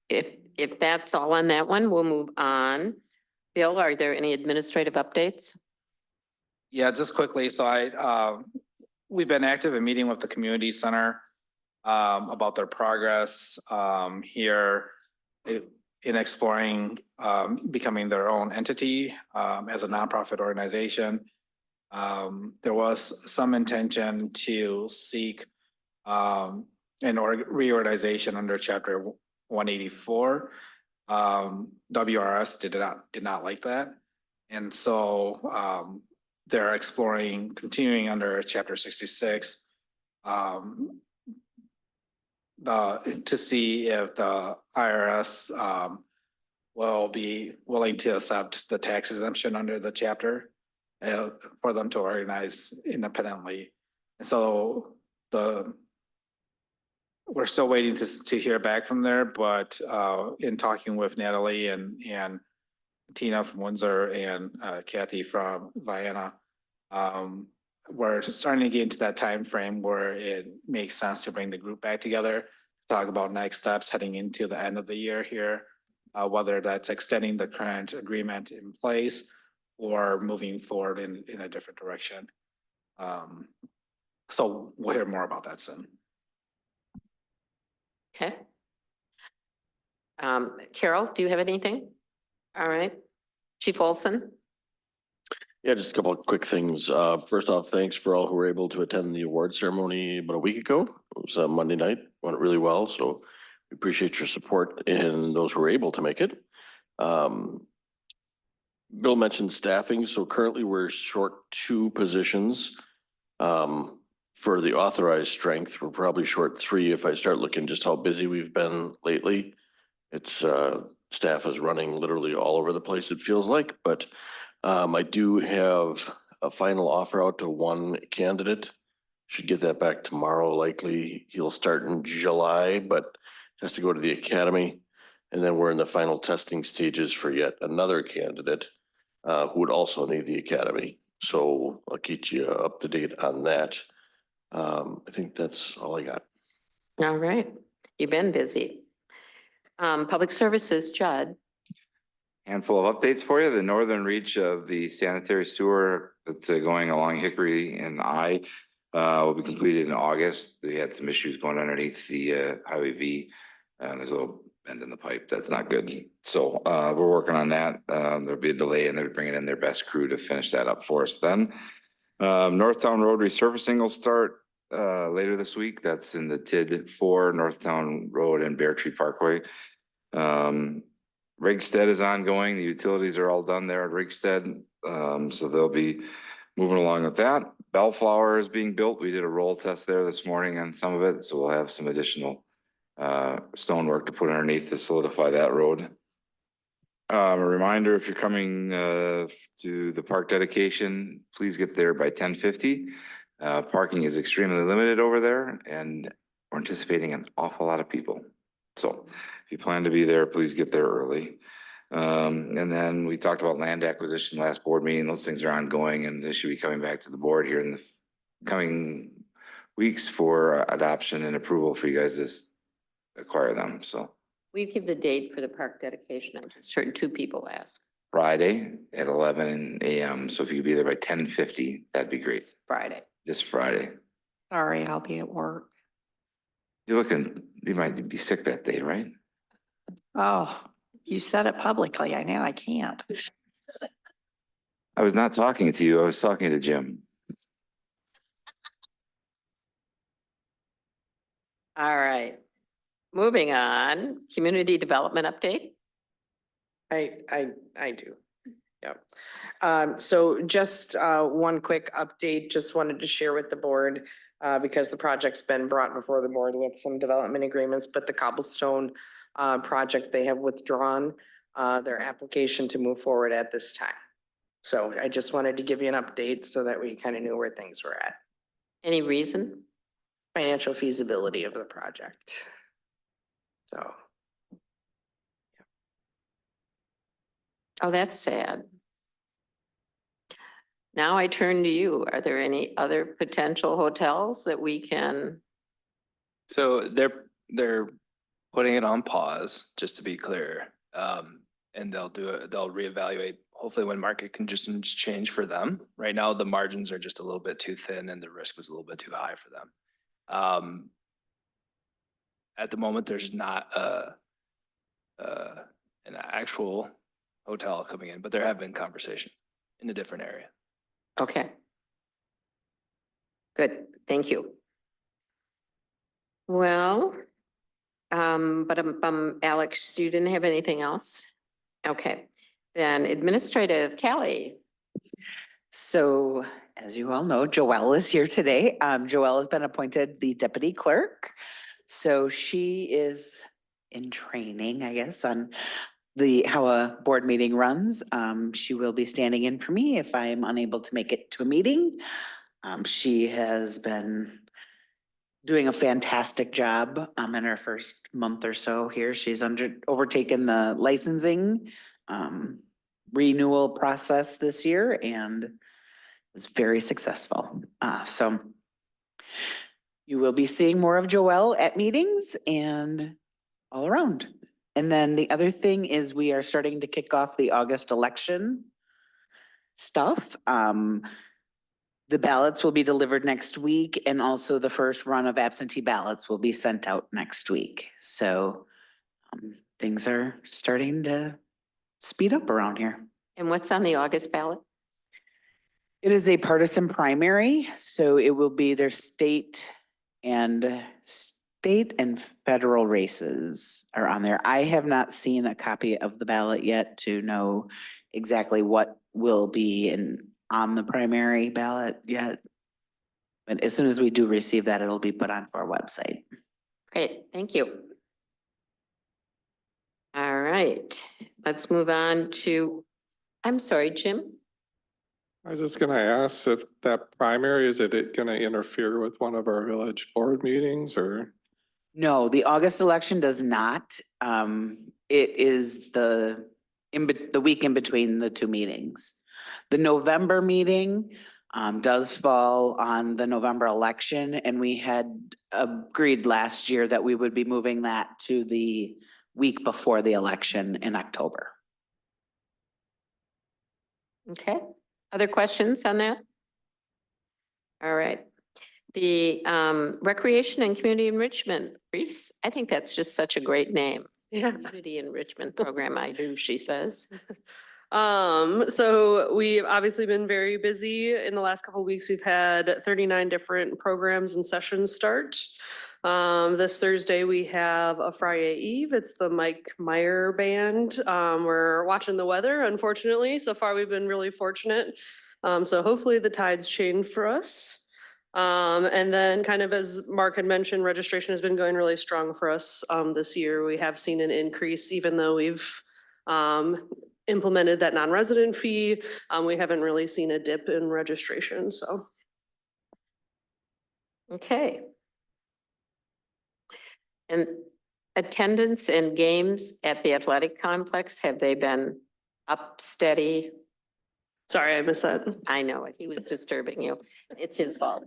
A: if that's all on that one, we'll move on. Bill, are there any administrative updates?
G: Yeah, just quickly, so we've been active in meeting with the community center about their progress here in exploring becoming their own entity as a nonprofit organization. There was some intention to seek reorganization under Chapter 184. WRS did not like that, and so they're exploring continuing under Chapter 66 to see if the IRS will be willing to accept the tax exemption under the chapter for them to organize independently. And so we're still waiting to hear back from there, but in talking with Natalie and Tina from Windsor and Kathy from Vienna, we're starting to get into that time frame where it makes sense to bring the group back together, talk about next steps heading into the end of the year here, whether that's extending the current agreement in place or moving forward in a different direction. So we'll hear more about that soon.
A: Okay. Carol, do you have anything? All right. Chief Olson?
M: Yeah, just a couple of quick things. First off, thanks for all who were able to attend the award ceremony about a week ago. It was Monday night, went really well. So we appreciate your support and those who were able to make it. Bill mentioned staffing. So currently we're short 2 positions. For the authorized strength, we're probably short 3 if I start looking just how busy we've been lately. It's staff is running literally all over the place, it feels like, but I do have a final offer out to 1 candidate. Should get that back tomorrow. Likely he'll start in July, but has to go to the academy. And then we're in the final testing stages for yet another candidate who would also need the academy. So I'll keep you up to date on that. I think that's all I got.
A: All right. You've been busy. Public Services, Judd.
E: Handful of updates for you. The northern reach of the sanitary sewer that's going along Hickory and will be completed in August. They had some issues going underneath the Highway V. There's a little bend in the pipe. That's not good. So we're working on that. There'll be a delay and they're bringing in their best crew to finish that up for us then. Northtown Road resurfacing will start later this week. That's in the TID 4 Northtown Road and Bear Tree Parkway. Rigstead is ongoing. The utilities are all done there at Rigstead. So they'll be moving along with that. Bellflower is being built. We did a roll test there this morning on some of it, so we'll have some additional stonework to put underneath to solidify that road. A reminder, if you're coming to the park dedication, please get there by 10:50. Parking is extremely limited over there and we're anticipating an awful lot of people. So if you plan to be there, please get there early. And then we talked about land acquisition last board meeting. Those things are ongoing and they should be coming back to the board here in the coming weeks for adoption and approval for you guys to acquire them. So
A: Will you give the date for the park dedication? I just heard two people ask.
E: Friday at 11 a.m. So if you could be there by 10:50, that'd be great.
A: Friday.
E: This Friday.
J: Sorry, I'll be at work.
E: You might be sick that day, right?
J: Oh, you said it publicly. I know I can't.
E: I was not talking to you. I was talking to Jim.
A: All right. Moving on, community development update.
N: I do. Yep. So just one quick update, just wanted to share with the board, because the project's been brought before the board with some development agreements, but the cobblestone project, they have withdrawn their application to move forward at this time. So I just wanted to give you an update so that we kind of knew where things were at.
A: Any reason?
N: Financial feasibility of the project. So.
A: Oh, that's sad. Now I turn to you. Are there any other potential hotels that we can?
D: So they're putting it on pause, just to be clear. And they'll reevaluate hopefully when market conditions change for them. Right now, the margins are just a little bit too thin and the risk was a little bit too high for them. At the moment, there's not an actual hotel coming in, but there have been conversations in a different area.
A: Okay. Good, thank you. Well, Alex, you didn't have anything else? Okay, then administrative, Callie.
O: So as you all know, Joelle is here today. Joelle has been appointed the deputy clerk. So she is in training, I guess, on how a board meeting runs. She will be standing in for me if I'm unable to make it to a meeting. She has been doing a fantastic job in her first month or so here. She's overtaken the licensing renewal process this year and was very successful. So you will be seeing more of Joelle at meetings and all around. And then the other thing is we are starting to kick off the August election stuff. The ballots will be delivered next week and also the first run of absentee ballots will be sent out next week. So things are starting to speed up around here.
A: And what's on the August ballot?
O: It is a partisan primary, so it will be their state and federal races are on there. I have not seen a copy of the ballot yet to know exactly what will be on the primary ballot yet. But as soon as we do receive that, it'll be put onto our website.
A: Great, thank you. All right, let's move on to, I'm sorry, Jim?
B: I was just gonna ask if that primary, is it gonna interfere with one of our village board meetings or?
O: No, the August election does not. It is the week in between the two meetings. The November meeting does fall on the November election, and we had agreed last year that we would be moving that to the week before the election in October.
A: Okay, other questions on that? All right. The Recreation and Community Enrichment, Reese, I think that's just such a great name.
N: Yeah.
A: Community Enrichment Program, I do, she says.
P: So we've obviously been very busy. In the last couple of weeks, we've had 39 different programs and sessions start. This Thursday, we have a Friday Eve. It's the Mike Meyer Band. We're watching the weather, unfortunately. So far, we've been really fortunate. So hopefully the tides change for us. And then kind of as Mark had mentioned, registration has been going really strong for us this year. We have seen an increase, even though we've implemented that non-resident fee. We haven't really seen a dip in registration, so.
A: Okay. And attendance and games at the athletic complex, have they been up steady?
P: Sorry, I missed that.
A: I know it. He was disturbing you. It's his fault.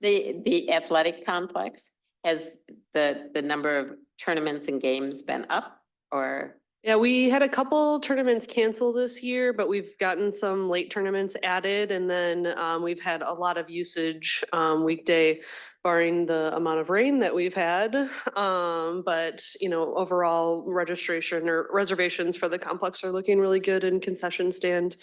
A: The athletic complex, has the number of tournaments and games been up or?
P: Yeah, we had a couple tournaments canceled this year, but we've gotten some late tournaments added, and then we've had a lot of usage weekday, barring the amount of rain that we've had. But you know, overall registration or reservations for the complex are looking really good. And concession stand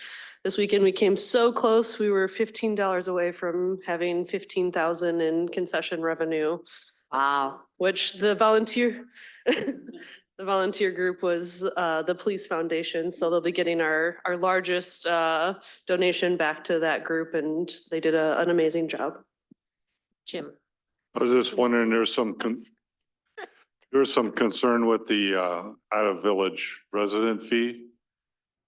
P: this weekend, we came so close. We were $15 away from having 15,000 in concession revenue.
A: Wow.
P: Which the volunteer. The volunteer group was the Police Foundation, so they'll be getting our largest donation back to that group, and they did an amazing job.
A: Jim.
Q: I was just wondering, there's some concern with the out of village resident fee.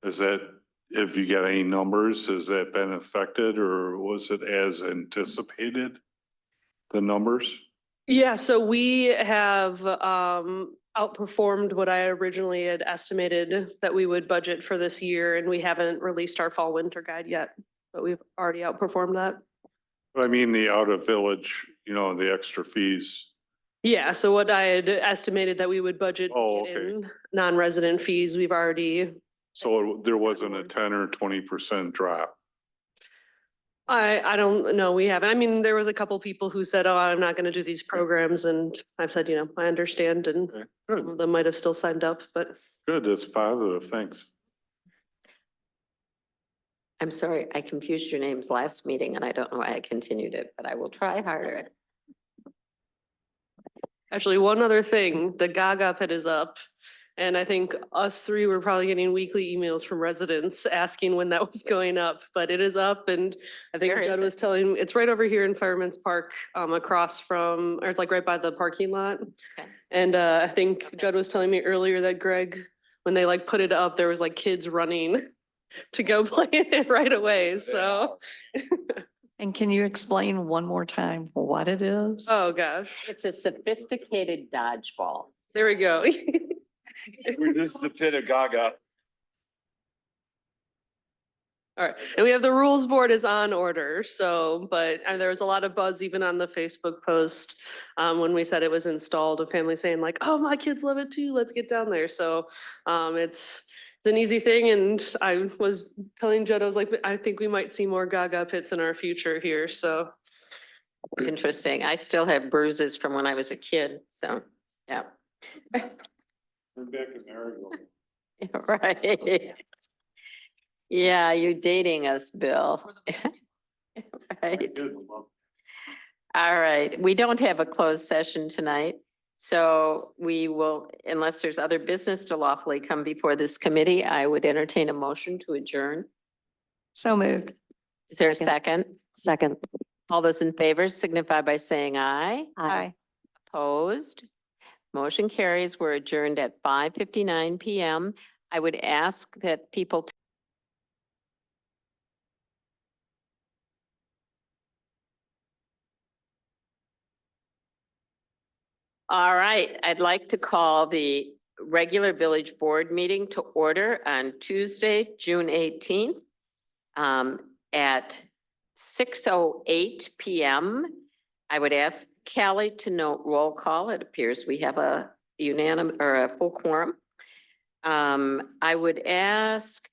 Q: Is that, if you got any numbers, has that been affected or was it as anticipated? The numbers?
P: Yeah, so we have outperformed what I originally had estimated that we would budget for this year, and we haven't released our fall winter guide yet, but we've already outperformed that.
Q: But I mean, the out of village, you know, the extra fees.
P: Yeah, so what I had estimated that we would budget
Q: Oh, okay.
P: in non-resident fees, we've already.
Q: So there wasn't a 10 or 20% drop.
P: I don't know, we haven't. I mean, there was a couple people who said, oh, I'm not gonna do these programs, and I've said, you know, I understand, and
Q: Okay,
P: some
Q: good,
P: of them might have still signed up, but.
Q: good. That's positive. Thanks.
A: I'm sorry, I confused your names last meeting and I don't know why I continued it, but I will try harder.
P: Actually, one other thing, the Gaga pit is up. And I think us three were probably getting weekly emails from residents asking when that was going up, but it is up. And I think
A: Where is
P: Judd was
A: it?
P: telling, it's right over here in Fireman's Park, across from, or it's like right by the parking lot.
A: Okay.
P: And I think Judd was telling me earlier that Greg, when they like put it up, there was like kids running to go play it right away, so.
J: And can you explain one more time what it is?
P: Oh, gosh,
A: It's a sophisticated dodgeball.
P: there we go.
Q: This is the pit of Gaga.
P: All right, and we have the rules board is on order, so, but there was a lot of buzz even on the Facebook post. When we said it was installed, a family saying like, oh, my kids love it too, let's get down there, so. It's an easy thing, and I was telling Judd, I was like, I think we might see more Gaga pits in our future here, so.
A: Interesting. I still have bruises from when I was a kid, so, yeah.
Q: We're back in Marigold.
A: Right. Yeah, you're dating us, Bill. Right. All right, we don't have a closed session tonight. So we will, unless there's other business to lawfully come before this committee, I would entertain a motion to adjourn.
J: So moved.
A: Is there a second?
I: Second.
A: All those in favor signify by saying aye.
J: Aye.
A: Opposed? Motion carries. We're adjourned at 5:59 PM. I would ask that people All right, I'd like to call the regular village board meeting to order on Tuesday, June 18th at 6:08 PM. I would ask Callie to note roll call. It appears we have a unanimous or a full quorum. I would ask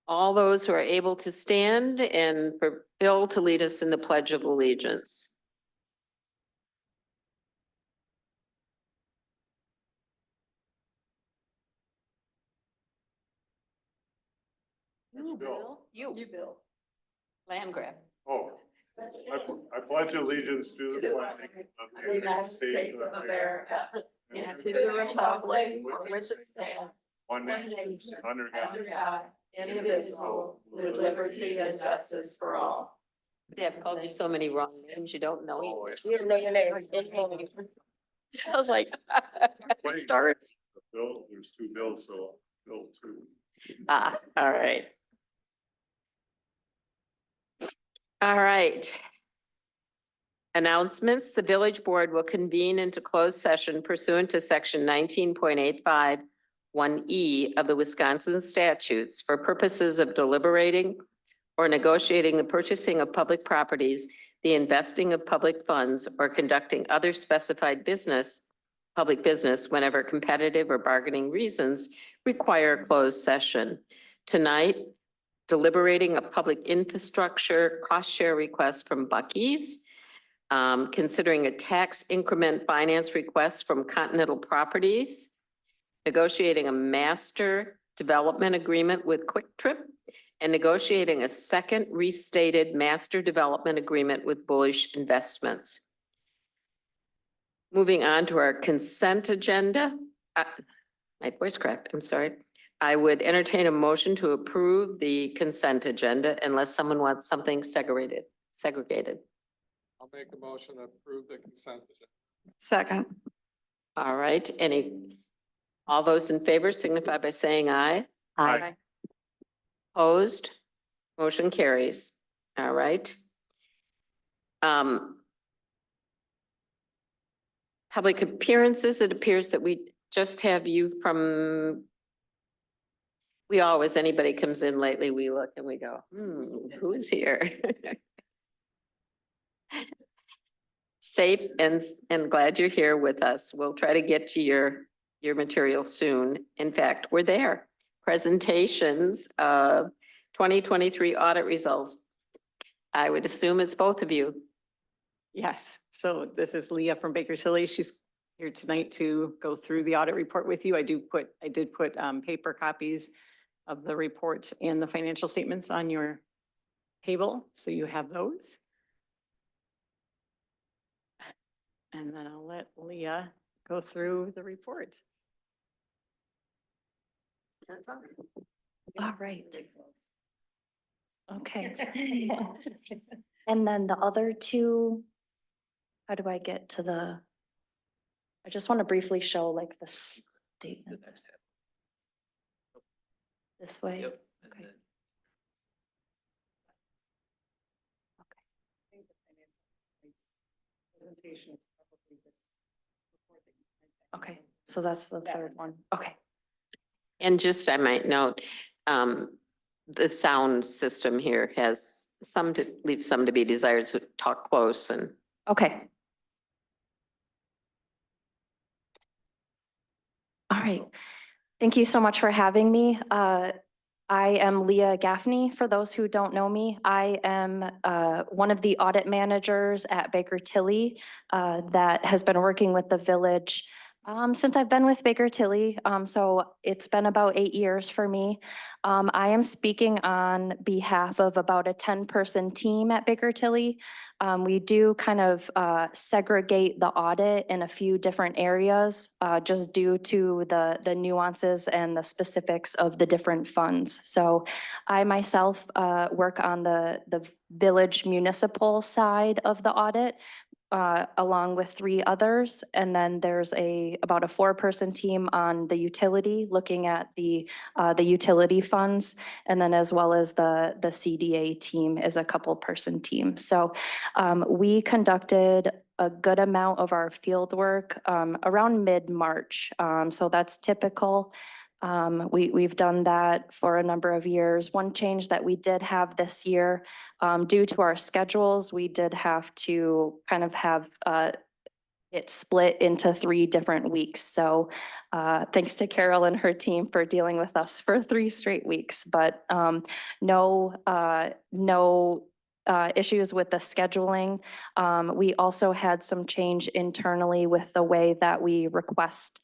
A: all those who are able to stand and for Bill to lead us in the Pledge of Allegiance. You, Bill. You, Bill. Land grab.
Q: Oh, I pledge allegiance to the flag of the United States of America
A: And to the republic for which it stands,
Q: one nation, under God,
A: indivisible, with liberty and justice for all. They have called you so many wrong names, you don't know.
Q: Oh,
A: You don't know your name. I was like, start.
Q: Bill, there's two bills, so Bill two.
A: All right. All right. Announcements, the village board will convene into closed session pursuant to section 19.85 1E of the Wisconsin statutes for purposes of deliberating or negotiating the purchasing of public properties, the investing of public funds, or conducting other specified business, public business whenever competitive or bargaining reasons require a closed session. Tonight, deliberating a public infrastructure cost share request from Bucky's, considering a tax increment finance request from Continental Properties, negotiating a master development agreement with Quick Trip, and negotiating a second restated master development agreement with Bullish Investments. Moving on to our consent agenda. My voice cracked, I'm sorry. I would entertain a motion to approve the consent agenda unless someone wants something segregated.
B: I'll make a motion to approve the consent agenda.
J: Second.
A: All right, all those in favor signify by saying aye.
Q: Aye.
A: Opposed? Motion carries. All right. Public appearances, it appears that we just have you from, anybody comes in lately, we look and we go, who is here? Safe and glad you're here with us. We'll try to get to your material soon. In fact, we're there. Presentations of 2023 audit results. I would assume it's both of you.
K: Yes, so this is Leah from Baker Tilly. She's here tonight to go through the audit report with you. I did put paper copies of the report and the financial statements on your table, so you have those. And then I'll let Leah go through the report.
R: All right. Okay. And then the other two, how do I get to I just want to briefly show like the statement. This way? Okay. Okay, so that's the third one. Okay.
A: And just, I might note, the sound system here has leaves some to be desired, so talk close and.
R: Okay. All right. Thank you so much for having me. I am Leah Gaffney, for those who don't know me. I am one of the audit managers at Baker Tilly that has been working with the village since I've been with Baker Tilly. So it's been about 8 years for me. I am speaking on behalf of about a 10-person team at Baker Tilly. We do kind of segregate the audit in a few different areas just due to the nuances and the specifics of the different funds. So I myself work on the village municipal side of the audit, along with 3 others. And then there's about a 4-person team on the utility, looking at the utility funds. And then as well as the CDA team is a couple-person team. So we conducted a good amount of our field work around mid-March. So that's typical. We've done that for a number of years. One change that we did have this year, due to our schedules, we did have to kind of have it split into 3 different weeks. So thanks to Carol and her team for dealing with us for 3 straight weeks, but no issues with the scheduling. We also had some change internally with the way that we request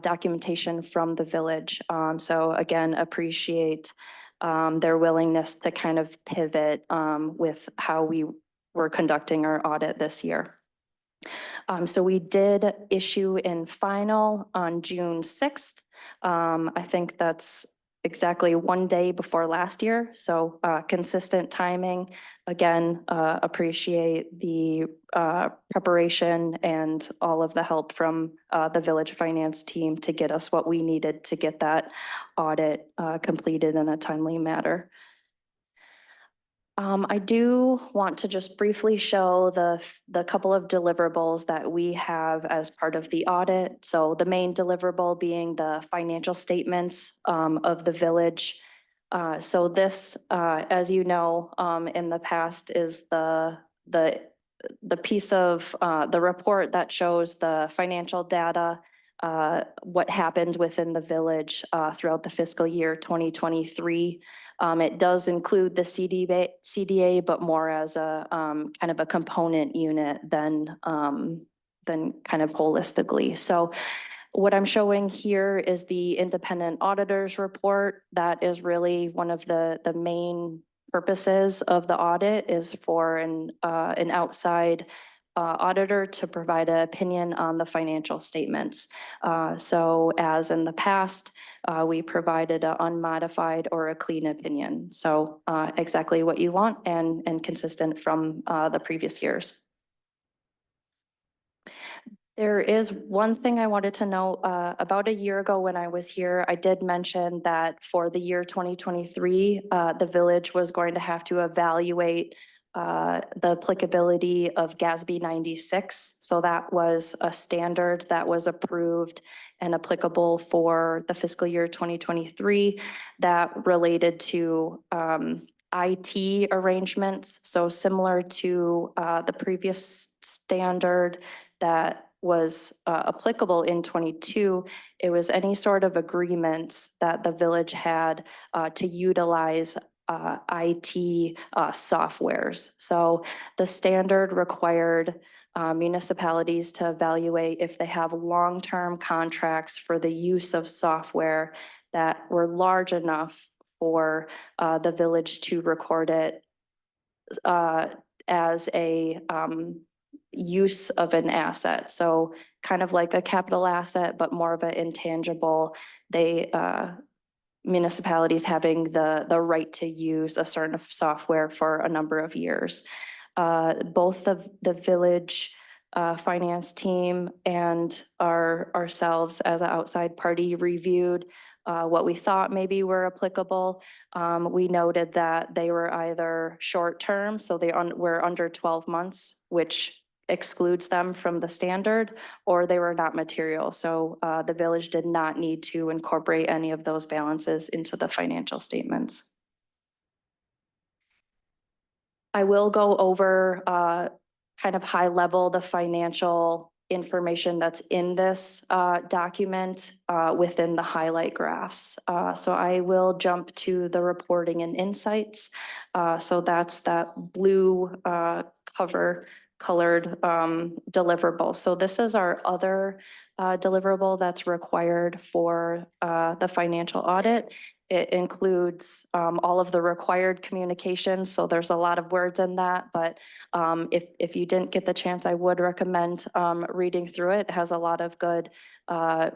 R: documentation from the village. So again, appreciate their willingness to kind of pivot with how we were conducting our audit this year. So we did issue in final on June 6th. I think that's exactly one day before last year. So consistent timing. Again, appreciate the preparation and all of the help from the village finance team to get us what we needed to get that audit completed in a timely manner. I do want to just briefly show the couple of deliverables that we have as part of the audit. So the main deliverable being the financial statements of the village. So this, as you know, in the past is the piece of the report that shows the financial data, what happened within the village throughout the fiscal year 2023. It does include the CDA, but more as a kind of a component unit than kind of holistically. So what I'm showing here is the independent auditor's report. That is really one of the main purposes of the audit, is for an outside auditor to provide an opinion on the financial statements. So as in the past, we provided an unmodified or a clean opinion. So exactly what you want and consistent from the previous years. There is one thing I wanted to know. About a year ago when I was here, I did mention that for the year 2023, the village was going to have to evaluate the applicability of GASB 96. So that was a standard that was approved and applicable for the fiscal year 2023 that related to IT arrangements. So similar to the previous standard that was applicable in 22, it was any sort of agreements that the village had to utilize IT softwares. So the standard required municipalities to evaluate if they have long-term contracts for the use of software that were large enough for the village to record it as a use of an asset. So kind of like a capital asset, but more of an intangible. They municipalities having the right to use a certain software for a number of years. Both of the village finance team and ourselves as an outside party reviewed what we thought maybe were applicable. We noted that they were either short-term, so they were under 12 months, which excludes them from the standard, or they were not material. So the village did not need to incorporate any of those balances into the financial statements. I will go over kind of high level the financial information that's in this document within the highlight graphs. So I will jump to the reporting and insights. So that's that blue cover colored deliverable. So this is our other deliverable that's required for the financial audit. It includes all of the required communications. So there's a lot of words in that, but if you didn't get the chance, I would recommend reading through it. It has a lot of good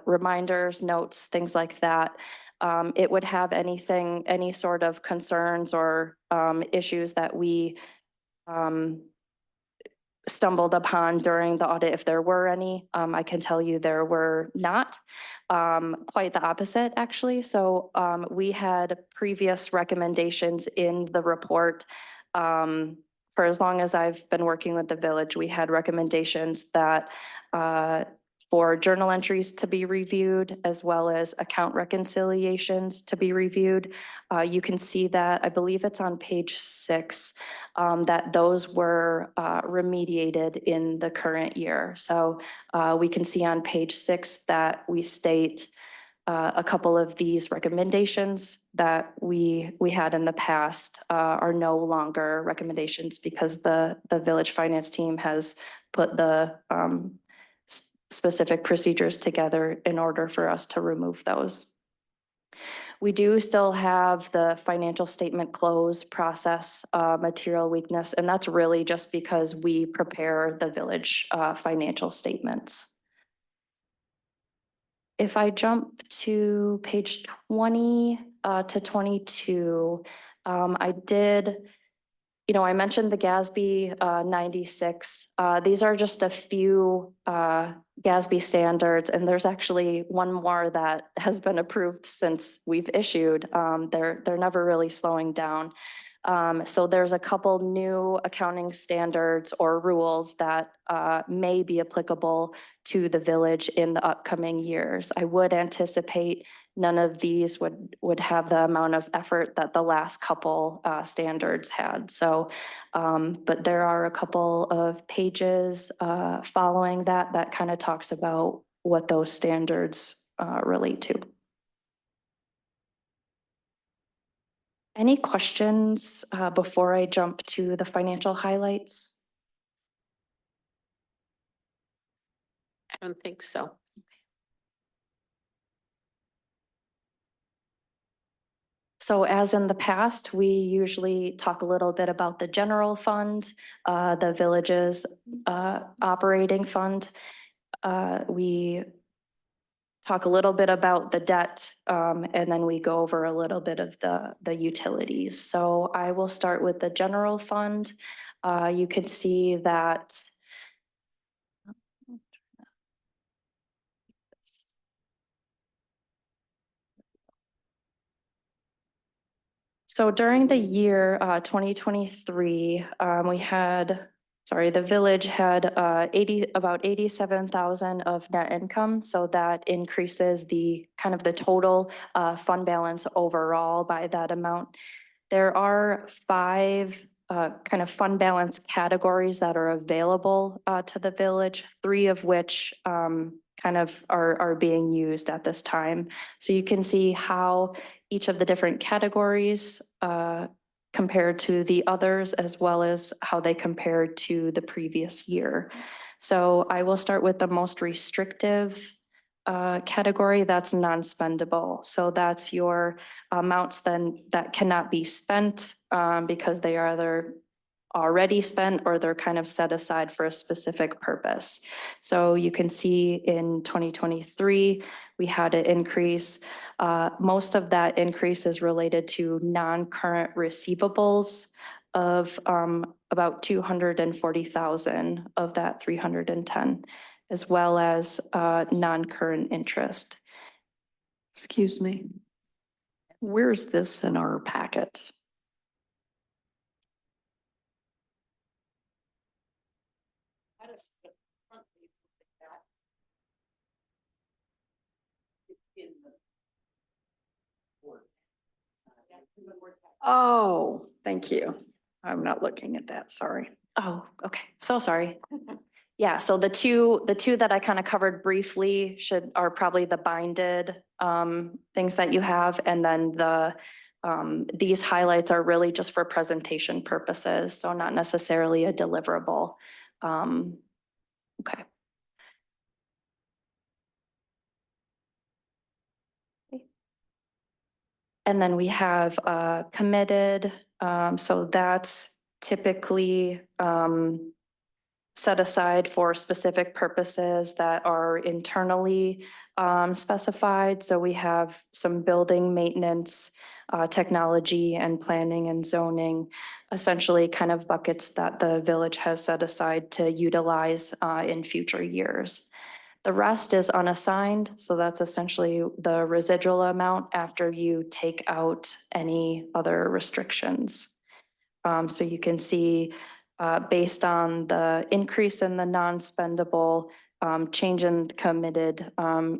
R: reminders, notes, things like that. It would have any sort of concerns or issues that we stumbled upon during the audit, if there were any. I can tell you there were not. Quite the opposite, actually. So we had previous recommendations in the report. For as long as I've been working with the village, we had recommendations that for journal entries to be reviewed, as well as account reconciliations to be reviewed. You can see that, I believe it's on page 6, that those were remediated in the current year. So we can see on page 6 that we state a couple of these recommendations that we had in the past are no longer recommendations because the village finance team has put the specific procedures together in order for us to remove those. We do still have the financial statement close process, material weakness, and that's really just because we prepare the village, financial statements. If I jump to page 20 to 22, I did, I mentioned the GASB 96. These are just a few GASB standards, and there's actually one more that has been approved since we've issued. They're never really slowing down. So there's a couple new accounting standards or rules that may be applicable to the village in the upcoming years. I would anticipate none of these would have the amount of effort that the last couple standards had. So, but there are a couple of pages following that kind of talks about what those standards relate to. Any questions before I jump to the financial highlights?
A: I don't think so.
R: So as in the past, we usually talk a little bit about the general fund, the village's operating fund. We talk a little bit about the debt, and then we go over a little bit of the utilities. So I will start with the general fund. You can see that so during the year 2023, we had, the village had about 87,000 of net income. So that increases the kind of the total fund balance overall by that amount. There are 5 kind of fund balance categories that are available to the village, 3 of which kind of are being used at this time. So you can see how each of the different categories compared to the others, as well as how they compared to the previous year. So I will start with the most restrictive category, that's non-spendable. So that's your amounts then that cannot be spent because they are either already spent or they're kind of set aside for a specific purpose. So you can see in 2023, we had an increase. Most of that increase is related to non-current receivables of about 240,000 of that 310, as well as non-current interest.
J: Excuse me. Where's this in our packets? Oh, thank you. I'm not looking at that, sorry.
R: Oh, okay. So sorry. Yeah, so the two that I kind of covered briefly are probably the binded things that you have. And then these highlights are really just for presentation purposes, so not necessarily a deliverable. Okay. And then we have committed, so that's typically set aside for specific purposes that are internally specified. So we have some building maintenance, technology and planning and zoning, essentially kind of buckets that the village has set aside to utilize in future years. The rest is unassigned, so that's essentially the residual amount after you take out any other restrictions. So you can see based on the increase in the non-spendable, change in committed,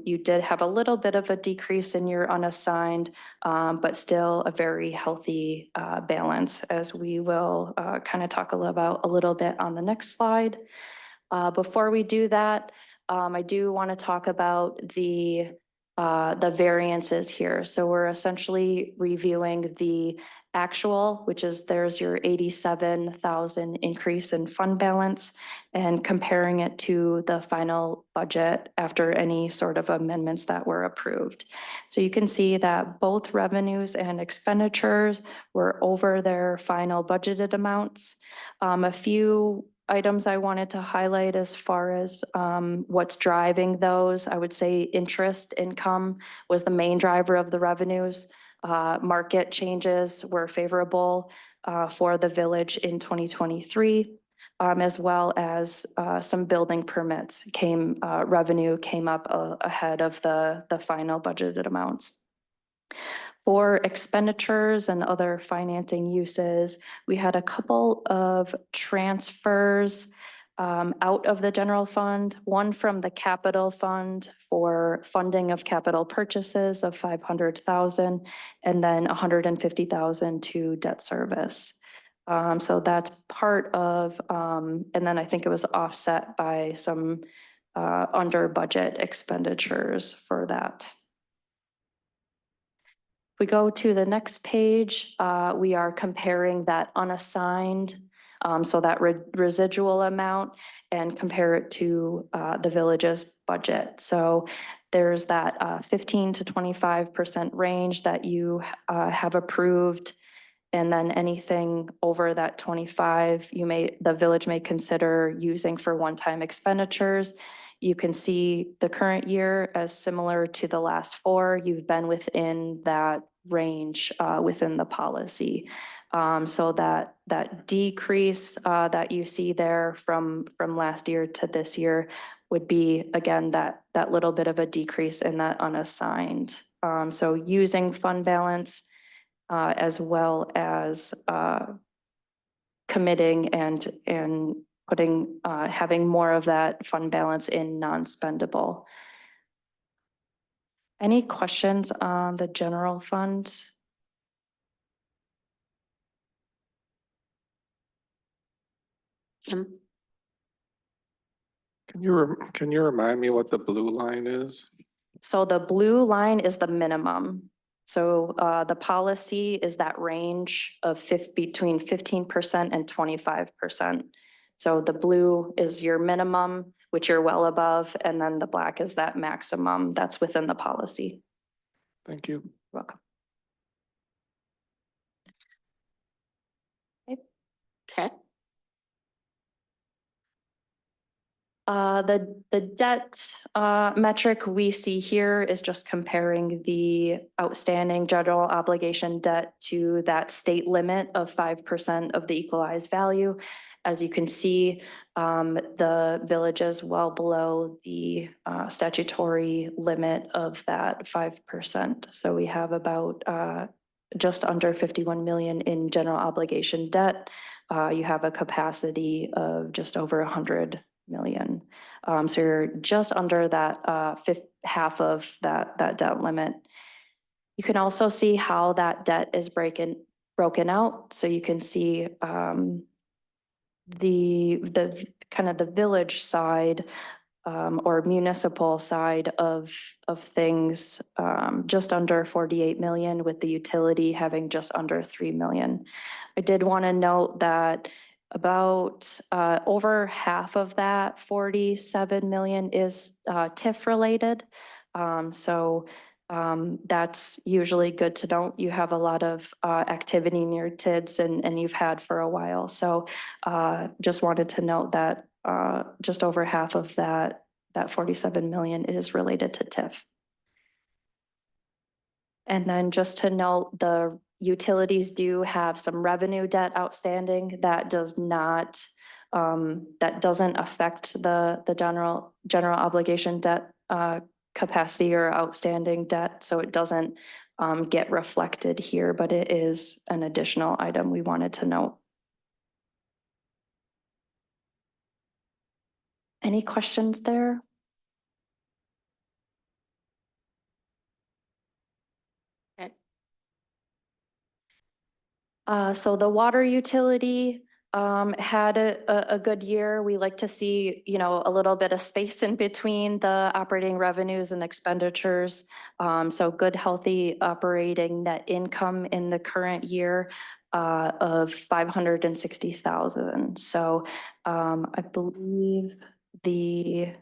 R: you did have a little bit of a decrease in your unassigned, but still a very healthy balance, as we will kind of talk about a little bit on the next slide. Before we do that, I do want to talk about the variances here. So we're essentially reviewing the actual, which is there's your 87,000 increase in fund balance, and comparing it to the final budget after any sort of amendments that were approved. So you can see that both revenues and expenditures were over their final budgeted amounts. A few items I wanted to highlight as far as what's driving those, I would say interest income was the main driver of the revenues. Market changes were favorable for the village in 2023, as well as some building permits revenue came up ahead of the final budgeted amounts. For expenditures and other financing uses, we had a couple of transfers out of the general fund, one from the capital fund for funding of capital purchases of 500,000, and then 150,000 to debt service. So that's part of, and then I think it was offset by some under budget expenditures for that. We go to the next page, we are comparing that unassigned, so that residual amount, and compare it to the village's budget. So there's that 15 to 25% range that you have approved. And then anything over that 25, the village may consider using for one-time expenditures. You can see the current year as similar to the last four. You've been within that range within the policy. So that decrease that you see there from last year to this year would be, again, that little bit of a decrease in that unassigned. So using fund balance as well as committing and putting, having more of that fund balance in non-spendable. Any questions on the general fund?
A: Kim?
B: Can you remind me what the blue line is?
R: So the blue line is the minimum. So the policy is that range of between 15% and 25%. So the blue is your minimum, which you're well above, and then the black is that maximum that's within the policy.
B: Thank you.
R: You're welcome.
A: Okay.
R: The debt metric we see here is just comparing the outstanding general obligation debt to that state limit of 5% of the equalized value. As you can see, the village is well below the statutory limit of that 5%. So we have about just under 51 million in general obligation debt. You have a capacity of just over 100 million. So you're just under that half of that debt limit. You can also see how that debt is broken out. So you can see the kind of the village side or municipal side of things, just under 48 million, with the utility having just under 3 million. I did want to note that about over half of that 47 million is TIF related. So that's usually good to know. You have a lot of activity in your TIDs and you've had for a while. So just wanted to note that just over half of that 47 million is related to TIF. And then just to note, the utilities do have some revenue debt outstanding that doesn't affect the general obligation debt capacity or outstanding debt. So it doesn't get reflected here, but it is an additional item we wanted to note. Any questions there? So the water utility, had a good year. We like to see, you know, a little bit of space in between the operating revenues and expenditures. So good, healthy operating net income in the current year of 560,000. So I believe the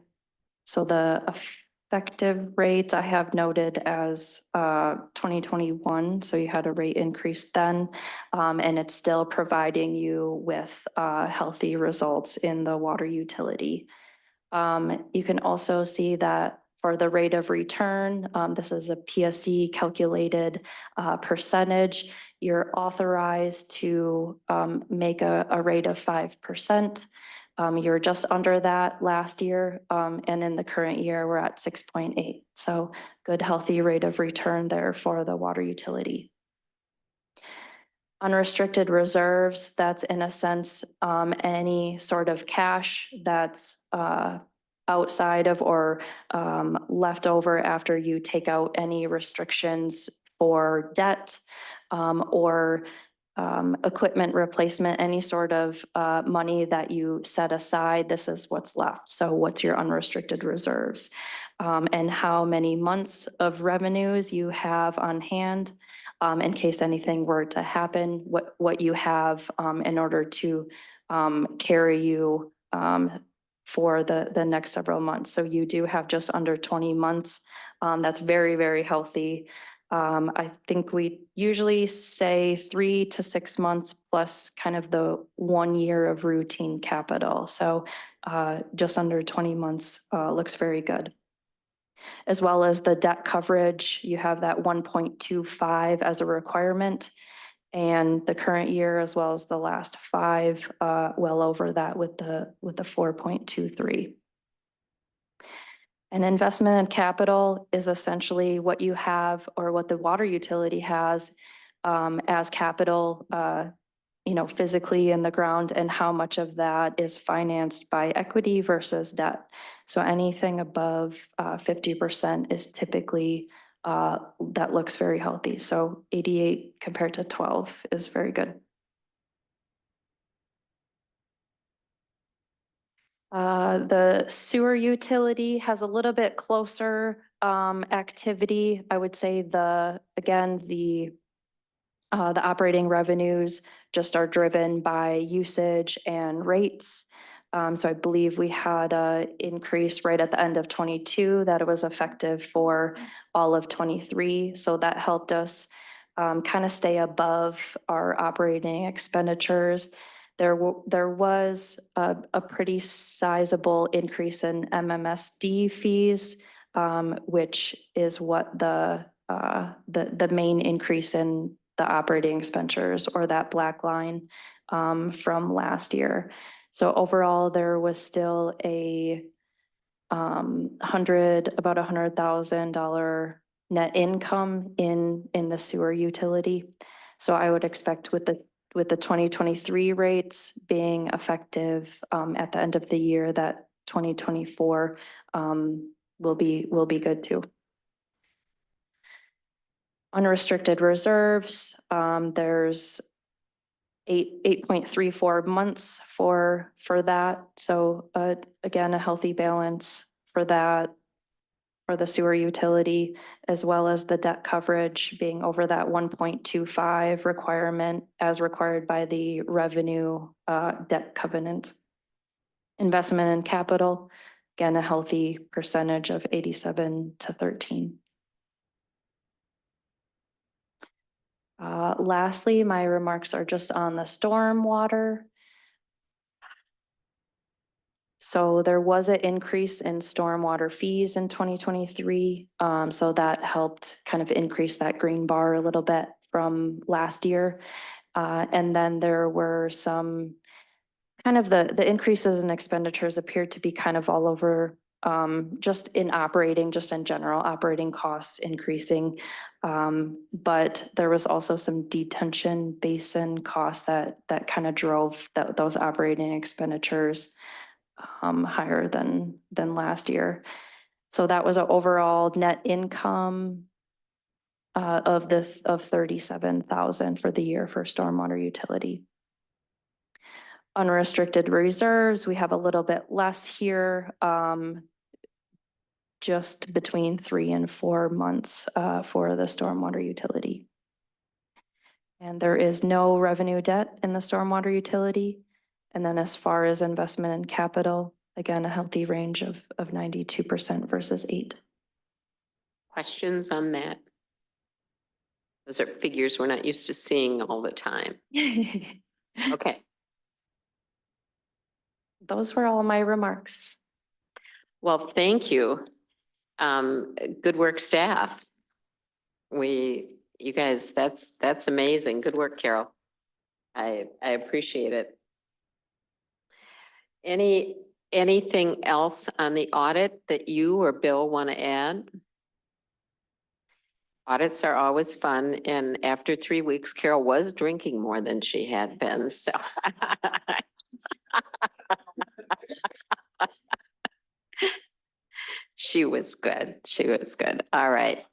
R: effective rates I have noted as 2021, so you had a rate increase then. And it's still providing you with healthy results in the water utility. You can also see that for the rate of return, this is a PSC calculated percentage. You're authorized to make a rate of 5%. You're just under that last year, and in the current year, we're at 6.8. So good, healthy rate of return there for the water utility. Unrestricted reserves, that's in a sense, any sort of cash that's outside of or left over after you take out any restrictions for debt or equipment replacement, any sort of money that you set aside, this is what's left. So what's your unrestricted reserves? And how many months of revenues you have on hand in case anything were to happen, what you have in order to carry you for the next several months. So you do have just under 20 months. That's very, very healthy. I think we usually say 3 to 6 months plus kind of the 1 year of routine capital. So just under 20 months looks very good. As well as the debt coverage, you have that 1.25 as a requirement. And the current year, as well as the last 5, well over that with the 4.23. An investment in capital is essentially what you have or what the water utility has as capital, you know, physically in the ground, and how much of that is financed by equity versus debt. So anything above 50% is typically, that looks very healthy. So 88 compared to 12 is very good. The sewer utility has a little bit closer activity. I would say the operating revenues just are driven by usage and rates. So I believe we had an increase right at the end of 22 that it was effective for all of 23. So that helped us kind of stay above our operating expenditures. There was a pretty sizable increase in MMSD fees, which is what the main increase in the operating expenditures, or that black line from last year. So overall, there was still a about $100,000 net income in the sewer utility. So I would expect with the 2023 rates being effective at the end of the year, that 2024 will be good too. Unrestricted reserves, there's 8.34 months for that. So again, a healthy balance for that, for the sewer utility, as well as the debt coverage being over that 1.25 requirement as required by the revenue debt covenant. Investment in capital, again, a healthy percentage of 87 to 13. Lastly, my remarks are just on the stormwater. So there was an increase in stormwater fees in 2023. So that helped kind of increase that green bar a little bit from last year. And then there were some kind of the increases in expenditures appeared to be kind of all over, just in operating, just in general operating costs increasing. But there was also some detention basin costs that kind of drove those operating expenditures higher than last year. So that was an overall net income of 37,000 for the year for stormwater utility. Unrestricted reserves, we have a little bit less here, just between 3 and 4 months for the stormwater utility. And there is no revenue debt in the stormwater utility. And then as far as investment in capital, again, a healthy range of 92% versus 8%.
A: Questions on that? Those are figures we're not used to seeing all the time. Okay,
R: Those were all my remarks.
A: well, thank you. Good work, staff. You guys, that's amazing. Good work, Carol. I appreciate it. Anything else on the audit that you or Bill want to add? Audits are always fun, and after 3 weeks, Carol was drinking more than she had been, so. She was good. She was good. All right.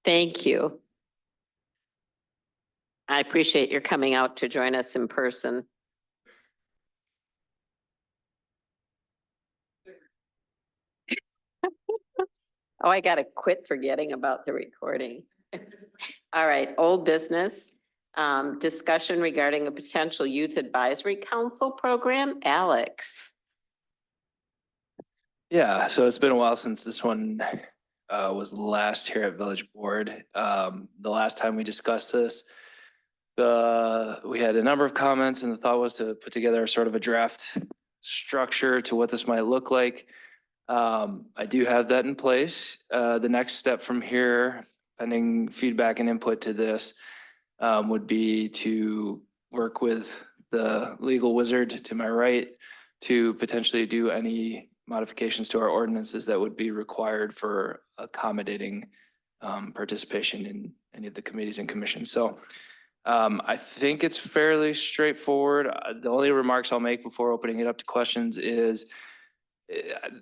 A: Thank you. I appreciate your coming out to join us in person. Oh, I gotta quit forgetting about the recording. All right, old business. Discussion regarding a potential youth advisory council program. Alex.
D: Yeah, so it's been a while since this one was last here at Village Board. The last time we discussed this, we had a number of comments, and the thought was to put together sort of a draft structure to what this might look like. I do have that in place. The next step from here, pending feedback and input to this, would be to work with the legal wizard to my right to potentially do any modifications to our ordinances that would be required for accommodating participation in any of the committees and commissions. So I think it's fairly straightforward. The only remarks I'll make before opening it up to questions is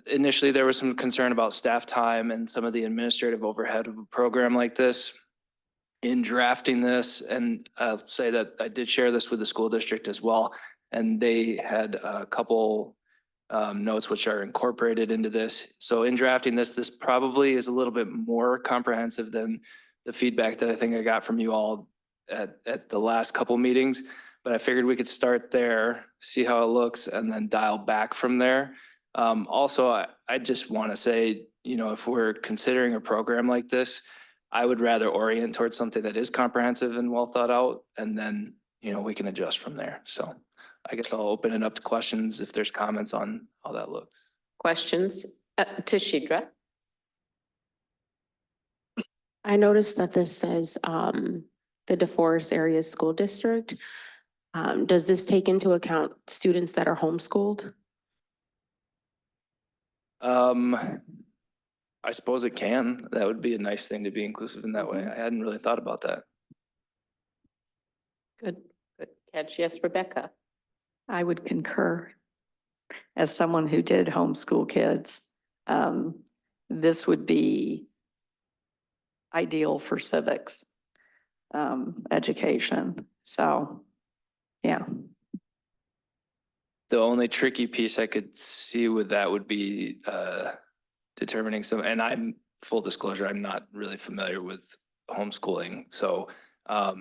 D: initially there was some concern about staff time and some of the administrative overhead of a program like this. In drafting this, and I'll say that I did share this with the school district as well, and they had a couple notes which are incorporated into this. So in drafting this, this probably is a little bit more comprehensive than the feedback that I think I got from you all at the last couple meetings. But I figured we could start there, see how it looks, and then dial back from there. Also, I just want to say, you know, if we're considering a program like this, I would rather orient towards something that is comprehensive and well thought out, and then, you know, we can adjust from there. So I guess I'll open it up to questions if there's comments on how that looks.
A: Questions? Tashidra?
L: I noticed that this says the DeForest Area School District. Does this take into account students that are homeschooled?
D: I suppose it can. That would be a nice thing to be inclusive in that way. I hadn't really thought about that.
A: Good catch. Yes, Rebecca.
J: I would concur. As someone who did homeschool kids, this would be ideal for civics education. So, yeah.
D: The only tricky piece I could see with that would be determining some, and I'm full disclosure, I'm not really familiar with homeschooling. So I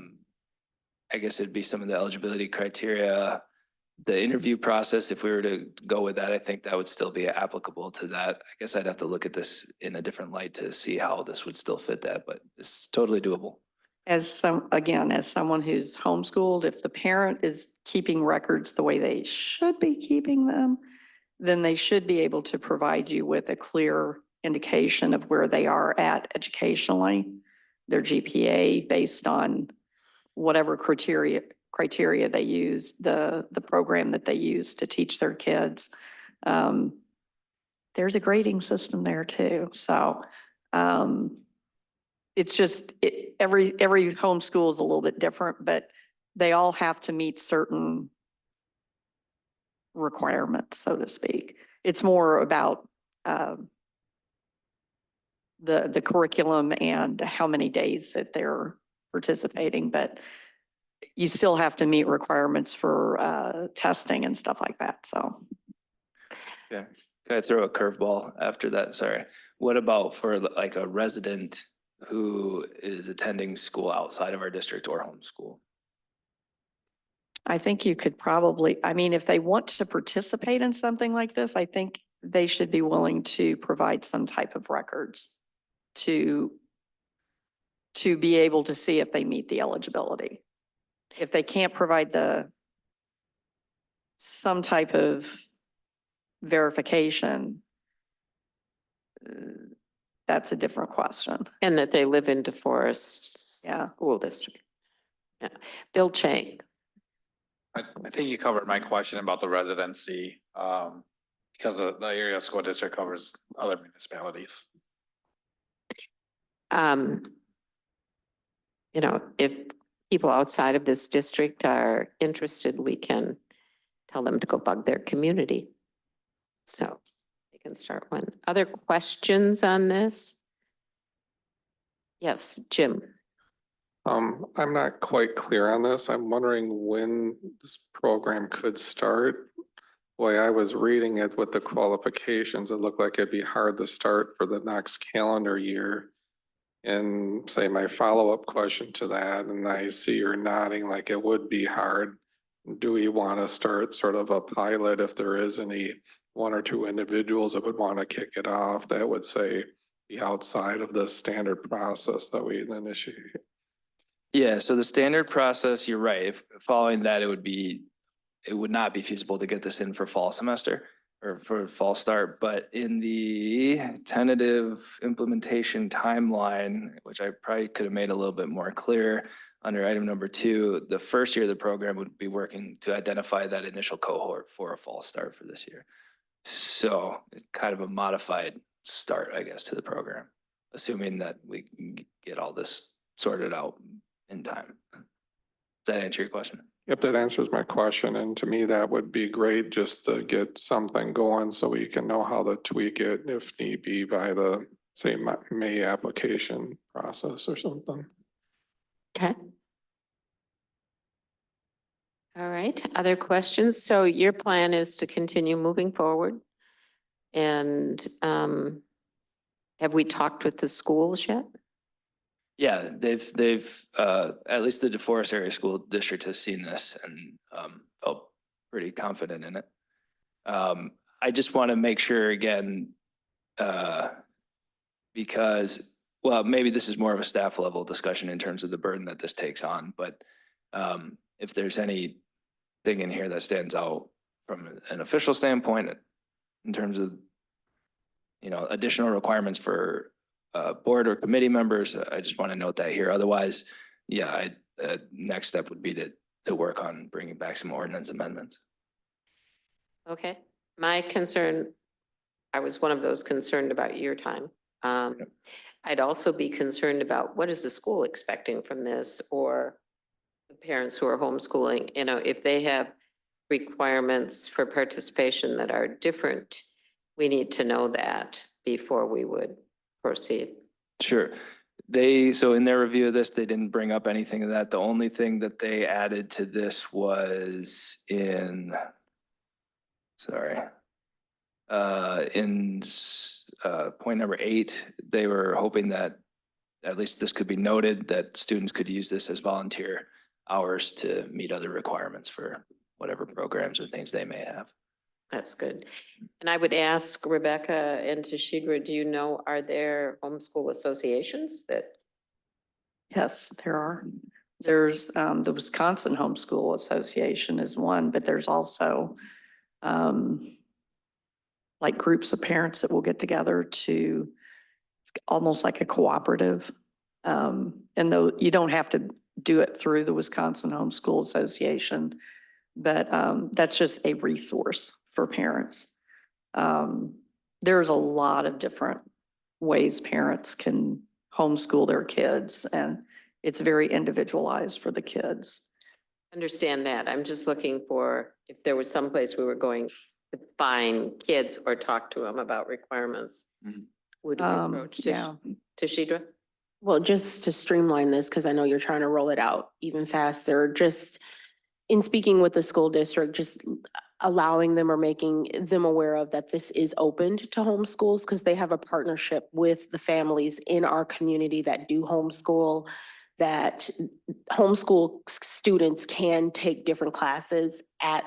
D: guess it'd be some of the eligibility criteria, the interview process. If we were to go with that, I think that would still be applicable to that. I guess I'd have to look at this in a different light to see how this would still fit that, but it's totally doable.
J: As someone who's homeschooled, if the parent is keeping records the way they should be keeping them, then they should be able to provide you with a clear indication of where they are at educationally, their GPA based on whatever criteria they use, the program that they use to teach their kids. There's a grading system there too. So it's just, every homeschool is a little bit different, but they all have to meet certain requirements, so to speak. It's more about the curriculum and how many days that they're participating, but you still have to meet requirements for testing and stuff like that, so.
D: Yeah, can I throw a curveball after that? Sorry. What about for like a resident who is attending school outside of our district or homeschool?
J: I think you could probably, I mean, if they want to participate in something like this, I think they should be willing to provide some type of records to be able to see if they meet the eligibility. If they can't provide some type of verification, that's a different question.
A: And that they live in DeForest
J: Yeah.
A: School District. Yeah. Bill Chang.
G: I think you covered my question about the residency, because the area school district covers other municipalities.
A: You know, if people outside of this district are interested, we can tell them to go bug their community. So they can start one. Other questions on this? Yes, Jim.
B: I'm not quite clear on this. I'm wondering when this program could start. Boy, I was reading it with the qualifications. It looked like it'd be hard to start for the next calendar year. And say my follow-up question to that, and I see you're nodding like it would be hard. Do we want to start sort of a pilot if there is any one or two individuals that would want to kick it off that would say be outside of the standard process that we initiate?
D: Yeah, so the standard process, you're right. If following that, it would not be feasible to get this in for fall semester or for fall start, but in the tentative implementation timeline, which I probably could have made a little bit more clear under item number 2, the first year of the program would be working to identify that initial cohort for a fall start for this year. So kind of a modified start, I guess, to the program, assuming that we can get all this sorted out in time. Does that answer your question?
B: Yep, that answers my question. And to me, that would be great just to get something going so we can know how to tweak it if need be by the, say, May application process or something.
A: Okay. All right, other questions? So your plan is to continue moving forward? And have we talked with the schools yet?
D: Yeah, they've at least the DeForest Area School District has seen this and felt pretty confident in it. I just want to make sure again, because, well, maybe this is more of a staff level discussion in terms of the burden that this takes on, but if there's anything in here that stands out from an official standpoint in terms of, you know, additional requirements for board or committee members, I just want to note that here. Otherwise, yeah, next step would be to work on bringing back some ordinance amendments.
A: Okay, my concern, I was one of those concerned about your time. I'd also be concerned about what is the school expecting from this, or the parents who are homeschooling, you know, if they have requirements for participation that are different, we need to know that before we would proceed.
D: Sure. So in their review of this, they didn't bring up anything of that. The only thing that they added to this was in point number 8, they were hoping that at least this could be noted that students could use this as volunteer hours to meet other requirements for whatever programs or things they may have.
A: That's good. And I would ask Rebecca and Tashidra, do you know, are there homeschool associations that?
J: Yes, there are. There's the Wisconsin Homeschool Association is one, but there's also like groups of parents that will get together to almost like a cooperative. And though you don't have to do it through the Wisconsin Homeschool Association, but that's just a resource for parents. There's a lot of different ways parents can homeschool their kids, and it's very individualized for the kids.
A: Understand that. I'm just looking for if there was someplace we were going to find kids or talk to them about requirements. Would we approach
J: Yeah.
A: Tashidra?
L: Well, just to streamline this, because I know you're trying to roll it out even faster, just in speaking with the school district, just allowing them or making them aware of that this is opened to homeschools because they have a partnership with the families in our community that do homeschool, that homeschool students can take different classes at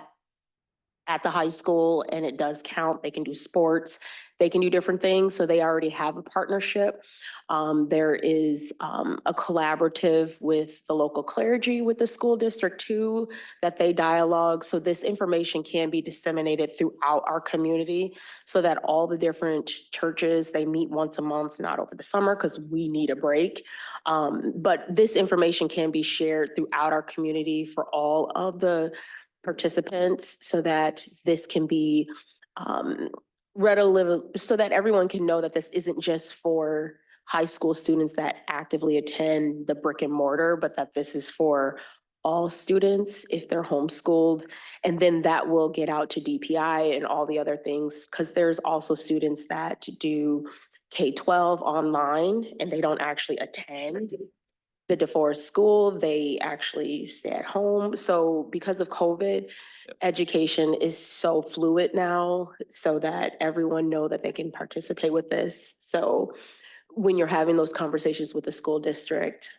L: the high school, and it does count. They can do sports, they can do different things. So they already have a partnership. There is a collaborative with the local clergy, with the school district too, that they dialogue. So this information can be disseminated throughout our community so that all the different churches, they meet once a month, not over the summer because we need a break. But this information can be shared throughout our community for all of the participants so that this can be so that everyone can know that this isn't just for high school students that actively attend the brick and mortar, but that this is for all students if they're homeschooled. And then that will get out to DPI and all the other things, because there's also students that do K-12 online and they don't actually attend the DeForest school, they actually stay at home. So because of COVID, education is so fluid now so that everyone know that they can participate with this. So when you're having those conversations with the school district,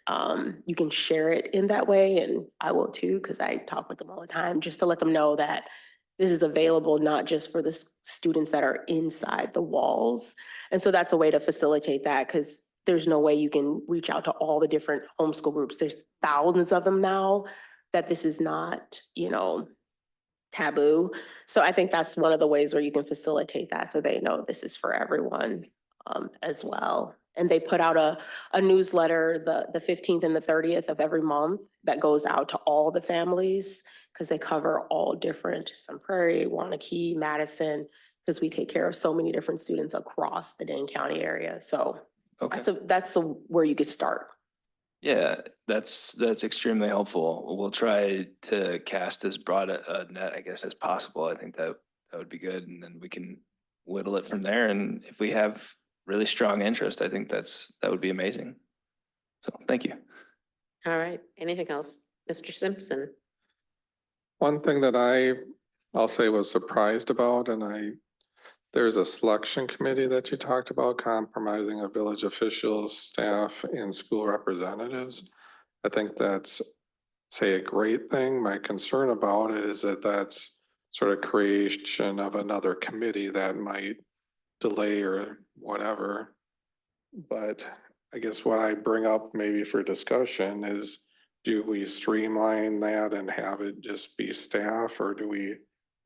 L: you can share it in that way. And I will too, because I talk with them all the time, just to let them know that this is available not just for the students that are inside the walls. And so that's a way to facilitate that, because there's no way you can reach out to all the different homeschool groups. There's thousands of them now, that this is not, taboo. So I think that's one of the ways where you can facilitate that so they know this is for everyone as well. And they put out a newsletter the 15th and the 30th of every month that goes out to all the families, because they cover all different, Sun Prairie, Wanakee, Madison, because we take care of so many different students across the Dane County area. So
D: Okay.
L: that's where you could start.
D: Yeah, that's extremely helpful. We'll try to cast as broad a net, I guess, as possible. I think that would be good. And then we can whittle it from there. And if we have really strong interest, I think that would be amazing. So thank you.
A: All right. Anything else? Mr. Simpson?
B: One thing that I'll say was surprised about, and there's a selection committee that you talked about, compromising of village officials, staff, and school representatives. I think that's, say, a great thing. My concern about it is that that's sort of creation of another committee that might delay or whatever. But I guess what I bring up maybe for discussion is, do we streamline that and have it just be staff, or do we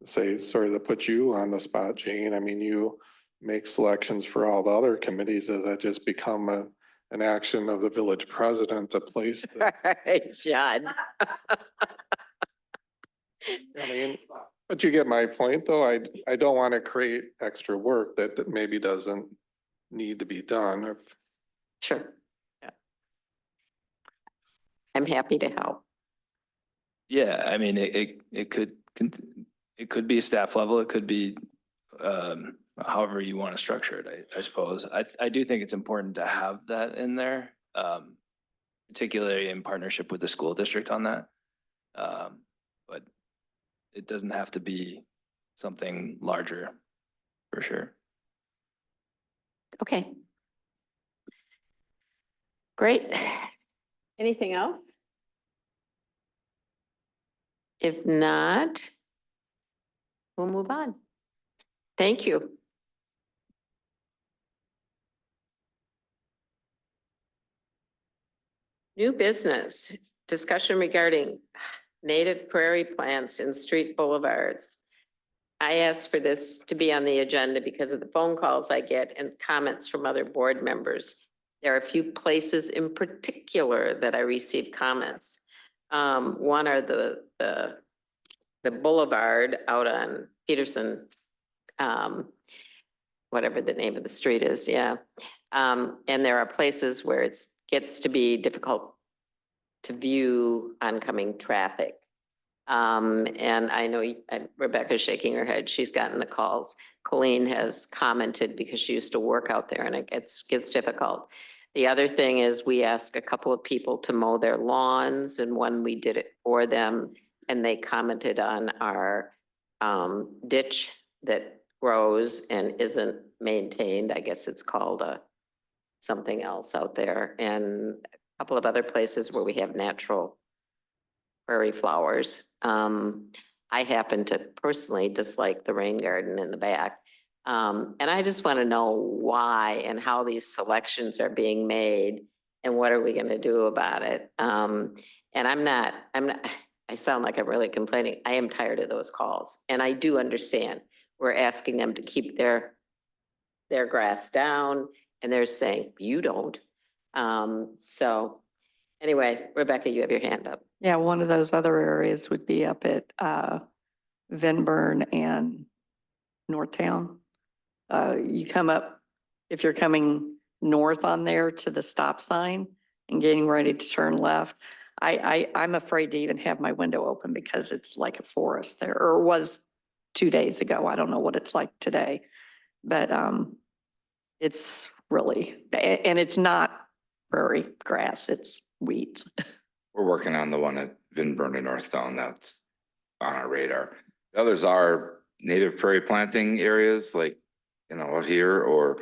B: say, sorry to put you on the spot, Jane, I mean, you make selections for all the other committees. Does that just become an action of the village president to place?
A: Right, John.
B: I mean, but you get my point, though. I don't want to create extra work that maybe doesn't need to be done.
A: Sure. Yeah. I'm happy to help.
D: Yeah, I mean, it could be a staff level. It could be however you want to structure it, I suppose. I do think it's important to have that in there, particularly in partnership with the school district on that. But it doesn't have to be something larger, for sure.
A: Okay. Great. Anything else? If not, we'll move on. Thank you. New business, discussion regarding native prairie plants in street boulevards. I asked for this to be on the agenda because of the phone calls I get and comments from other board members. There are a few places in particular that I receive comments. One are the boulevard out on Peterson, whatever the name of the street is, yeah. And there are places where it gets to be difficult to view oncoming traffic. And I know Rebecca's shaking her head. She's gotten the calls. Colleen has commented because she used to work out there and it gets difficult. The other thing is we asked a couple of people to mow their lawns and when we did it for them and they commented on our ditch that grows and isn't maintained. I guess it's called something else out there, and a couple of other places where we have natural prairie flowers. I happen to personally dislike the rain garden in the back. And I just want to know why and how these selections are being made and what are we going to do about it? And I sound like I'm really complaining. I am tired of those calls and I do understand. We're asking them to keep their grass down and they're saying, you don't. So anyway, Rebecca, you have your hand up.
J: Yeah, one of those other areas would be up at Van Burn and Northtown. You come up, if you're coming north on there to the stop sign and getting ready to turn left, I'm afraid to even have my window open because it's like a forest there, or was 2 days ago. I don't know what it's like today, but it's really bad, and it's not prairie grass, it's weeds.
E: We're working on the one at Van Burn and Northtown that's on our radar. The others are native prairie planting areas like, out here, or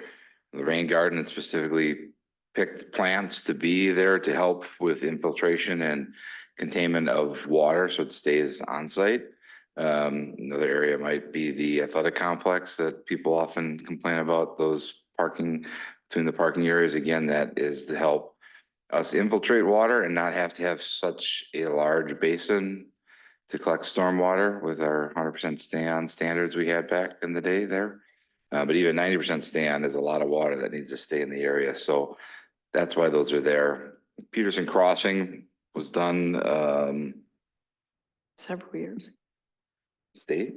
E: the rain garden, and specifically picked plants to be there to help with infiltration and containment of water so it stays on site. Another area might be the athletic complex that people often complain about, those parking between the parking areas. Again, that is to help us infiltrate water and not have to have such a large basin to collect stormwater with our 100% stay-on standards we had back in the day there. But even 90% stay-on is a lot of water that needs to stay in the area. So that's why those are there. Peterson Crossing was done
J: Several years.
E: State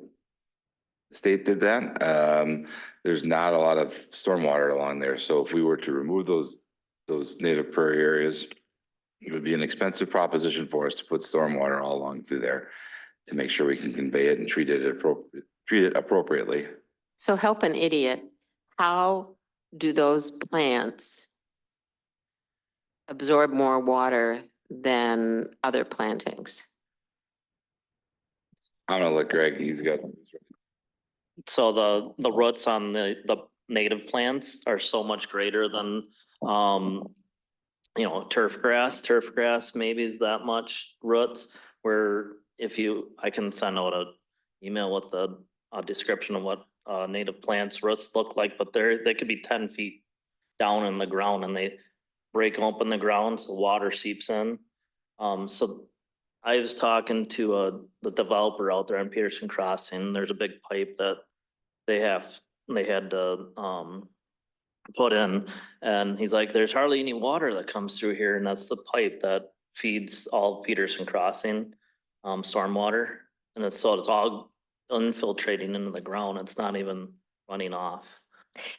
E: did that. There's not a lot of stormwater along there. So if we were to remove those native prairie areas, it would be an expensive proposition for us to put stormwater all along through there to make sure we can convey it and treat it appropriately.
A: So help an idiot. How do those plants absorb more water than other plantings?
E: I'm gonna let Greg, he's got.
F: So the roots on the native plants are so much greater than, turf grass. Turf grass maybe is that much roots, where I can send out an email with the description of what native plants roots look like, but they could be 10 feet down in the ground and they break open the ground so water seeps in. So I was talking to the developer out there on Peterson Crossing. There's a big pipe that they had to put in, and he's like, there's hardly any water that comes through here, and that's the pipe that feeds all Peterson Crossing stormwater, and it's all infiltrating into the ground. It's not even running off,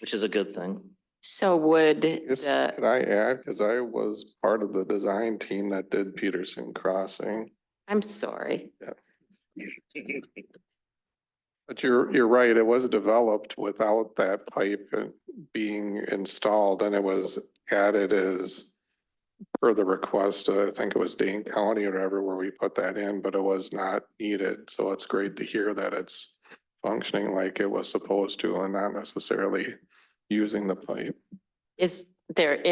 F: which is a good thing.
A: So would
B: Could I add, because I was part of the design team that did Peterson Crossing.
A: I'm sorry.
B: But you're right, it was developed without that pipe being installed, and it was added as per the request, I think it was Dane County or whatever, where we put that in, but it was not needed. So it's great to hear that it's functioning like it was supposed to and not necessarily using the pipe.
A: Is there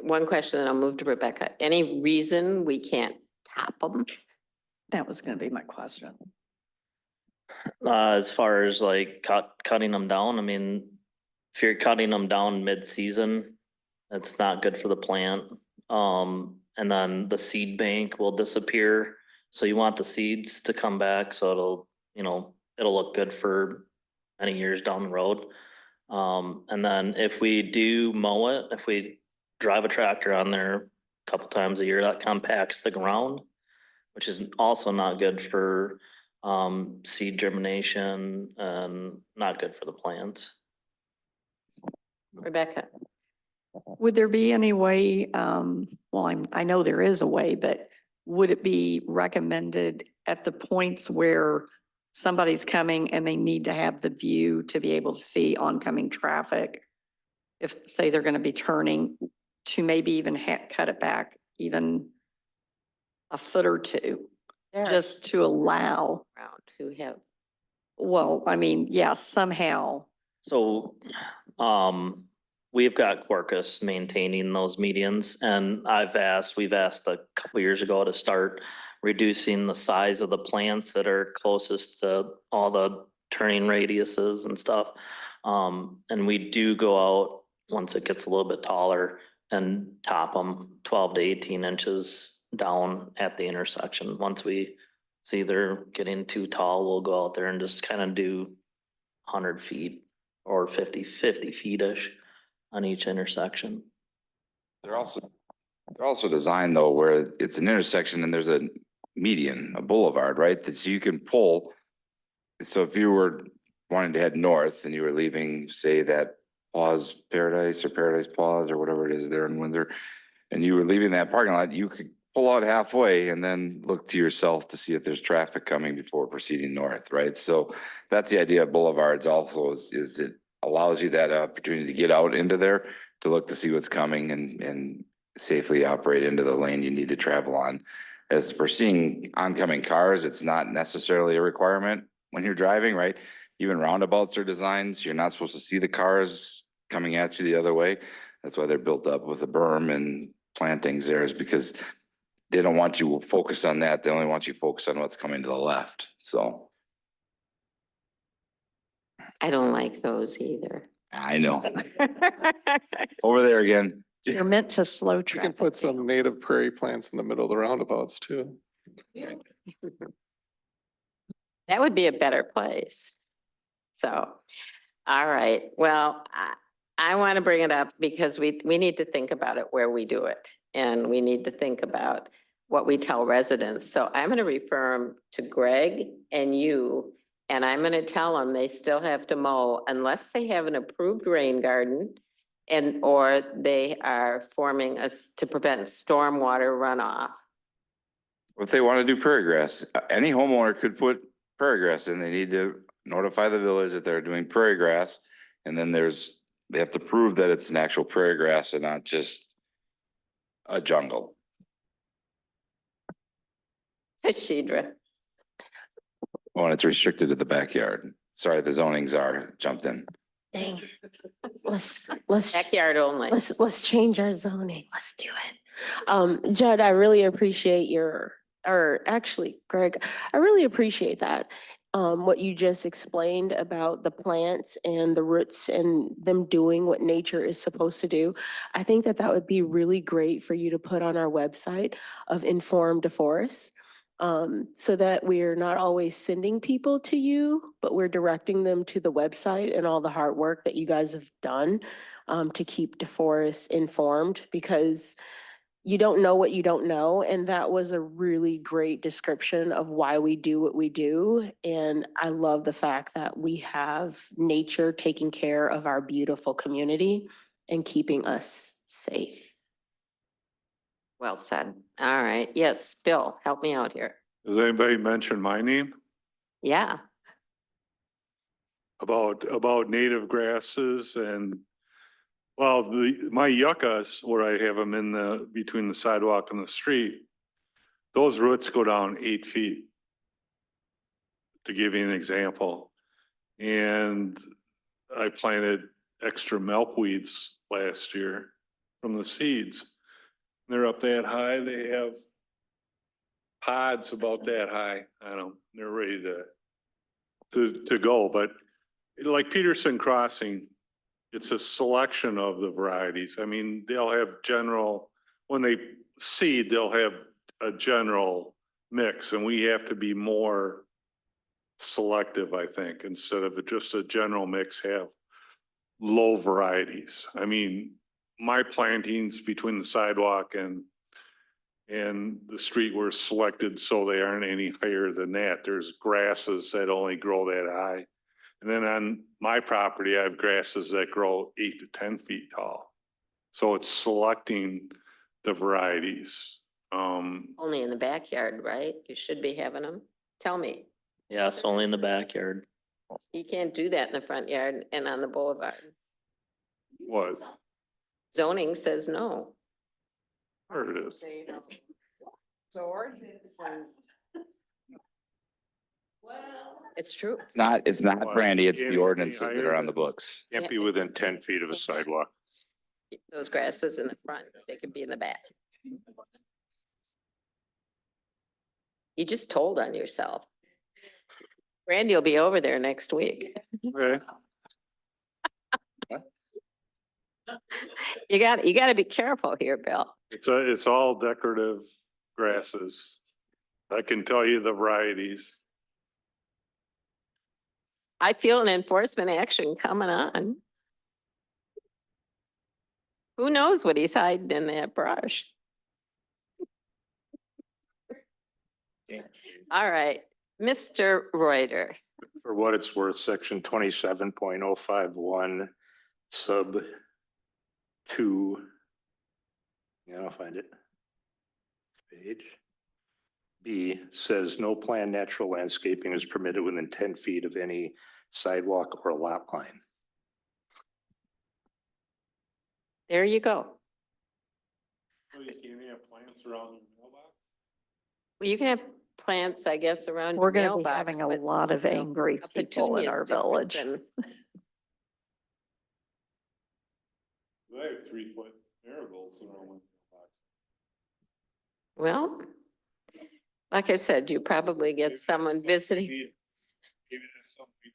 A: one question, then I'll move to Rebecca. Any reason we can't tap them?
J: That was gonna be my question.
F: As far as like cutting them down, I mean, if you're cutting them down mid-season, it's not good for the plant. And then the seed bank will disappear. So you want the seeds to come back so it'll look good for many years down the road. And then if we do mow it, if we drive a tractor on there a couple times a year, that compacts the ground, which is also not good for seed germination and not good for the plants.
A: Rebecca?
J: Would there be any way, I know there is a way, but would it be recommended at the points where somebody's coming and they need to have the view to be able to see oncoming traffic, if, say, they're gonna be turning, to maybe even cut it back even a foot or two,
A: There are
J: just to allow,
A: around who have,
J: well, I mean, yes, somehow.
F: So, we've got Quarkus maintaining those medians and we've asked a couple years ago to start reducing the size of the plants that are closest to all the turning radiuses and stuff. And we do go out once it gets a little bit taller and top them 12 to 18 inches down at the intersection. Once we see they're getting too tall, we'll go out there and just kind of do 100 feet or 50 feet-ish on each intersection.
E: They're also designed though, where it's an intersection and there's a median, a boulevard, right? That so you can pull. So if you were wanting to head north and you were leaving, say that Paws Paradise or Paradise Paws or whatever it is there in Windsor, and you were leaving that parking lot, you could pull out halfway and then look to yourself to see if there's traffic coming before proceeding north, right? So that's the idea of boulevards also is it allows you that opportunity to get out into there to look to see what's coming and safely operate into the lane you need to travel on. As for seeing oncoming cars, it's not necessarily a requirement when you're driving, right? Even roundabouts are designed, so you're not supposed to see the cars coming at you the other way. That's why they're built up with a berm and plantings there, is because they don't want you focused on that. They only want you focused on what's coming to the left. So
A: I don't like those either.
E: I know. Over there again.
J: You're meant to slow
B: You can
J: traffic.
B: put some native prairie plants in the middle of the roundabouts too.
A: That would be a better place. So, all right, well, I want to bring it up because we need to think about it where we do it. And we need to think about what we tell residents. So I'm going to refer them to Greg and you, and I'm going to tell them they still have to mow unless they have an approved rain garden and, or they are forming us to prevent stormwater runoff.
E: If they want to do prairie grass, any homeowner could put prairie grass in. They need to notify the village that they're doing prairie grass. And then they have to prove that it's an actual prairie grass and not just a jungle.
A: Shidra.
E: Oh, and it's restricted to the backyard. Sorry, the zonings are jumped in.
L: Dang. Let's
A: Backyard only.
L: let's change our zoning. Let's do it. Judd, I really appreciate Greg, I really appreciate that. What you just explained about the plants and the roots and them doing what nature is supposed to do. I think that would be really great for you to put on our website of Inform DeForest. So that we're not always sending people to you, but we're directing them to the website and all the hard work that you guys have done to keep DeForest informed, because you don't know what you don't know. And that was a really great description of why we do what we do. And I love the fact that we have nature taking care of our beautiful community and keeping us safe.
A: Well said. All right. Yes, Bill, help me out here.
Q: Does anybody mention my name
A: Yeah.
Q: about native grasses and well, my yuccas, where I have them in between the sidewalk and the street, those roots go down 8 feet. To give you an example. And I planted extra milkweeds last year from the seeds. They're up that high. They have pods about that high. I don't know. They're ready to go. But like Peterson Crossing, it's a selection of the varieties. I mean, they'll have when they seed, they'll have a general mix, and we have to be more selective, I think, instead of just a general mix, have low varieties. I mean, my plantings between the sidewalk and the street were selected so they aren't any higher than that. There's grasses that only grow that high. And then on my property, I have grasses that grow 8 to 10 feet tall. So it's selecting the varieties.
A: Only in the backyard, right? You should be having them. Tell me.
F: Yes, only in the backyard.
A: You can't do that in the front yard and on the boulevard.
Q: What?
A: Zoning says no.
Q: There it is.
H: So ordinance says.
A: It's true.
E: It's not
Q: Well,
E: Brandy, it's
Q: any-
E: the ordinances
Q: any
E: that are
Q: higher
E: on the
Q: than-
E: books.
Q: Can't be within 10 feet of a sidewalk.
A: Those grasses in the front, they could be in the back. You just told on yourself. Randy will be over there next week.
Q: Okay.
A: You gotta be careful here, Bill.
Q: It's all decorative grasses. I can tell you the varieties.
A: I feel an enforcement action coming on. Who knows what he's hiding in that brush? All right, Mr. Reuter.
C: For what it's worth, section 27.051 sub 2. Yeah, I'll find it. Page. B says no planned natural landscaping is permitted within 10 feet of any sidewalk or lot line.
A: There you go.
Q: You can't have plants around the mailbox?
A: Well, you can have plants, I guess, around.
J: We're
A: your
J: gonna be
A: mailbox,
J: having a
A: but,
J: lot of
A: you know,
J: angry
A: a
J: people in
A: petunia is
J: our
A: different
J: village.
A: than-
Q: I have 3-foot marigolds around my mailbox.
A: Well, like I said, you probably get someone visiting.
Q: Maybe that's something we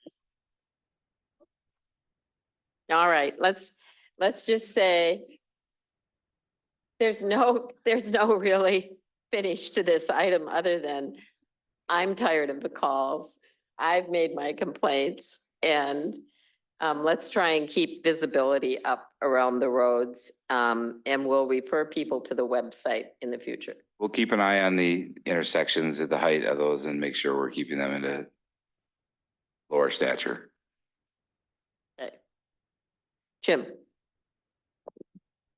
Q: do.
A: All right, let's just say there's no really finish to this item other than I'm tired of the calls. I've made my complaints and let's try and keep visibility up around the roads. And we'll refer people to the website in the future.
E: We'll keep an eye on the intersections at the height of those and make sure we're keeping them into lower stature.
A: Okay. Jim,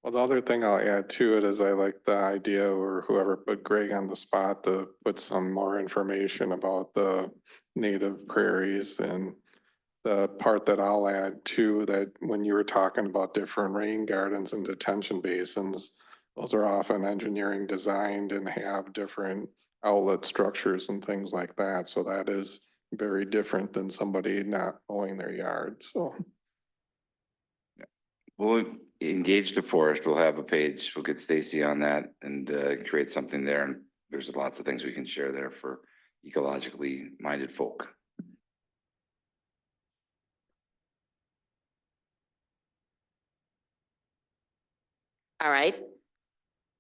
B: Well, the other thing I'll add to it is I like the idea or whoever put Greg on the spot to put some more information about the native prairies and the part that I'll add too, that when you were talking about different rain gardens and detention basins, those are often engineering designed and have different outlet structures and things like that. So that is very different than somebody not mowing their yard, so.
E: We'll engage the forest. We'll have a page. We'll get Stacy on that and create something there. And there's lots of things we can share there for ecologically minded folk.
A: all right.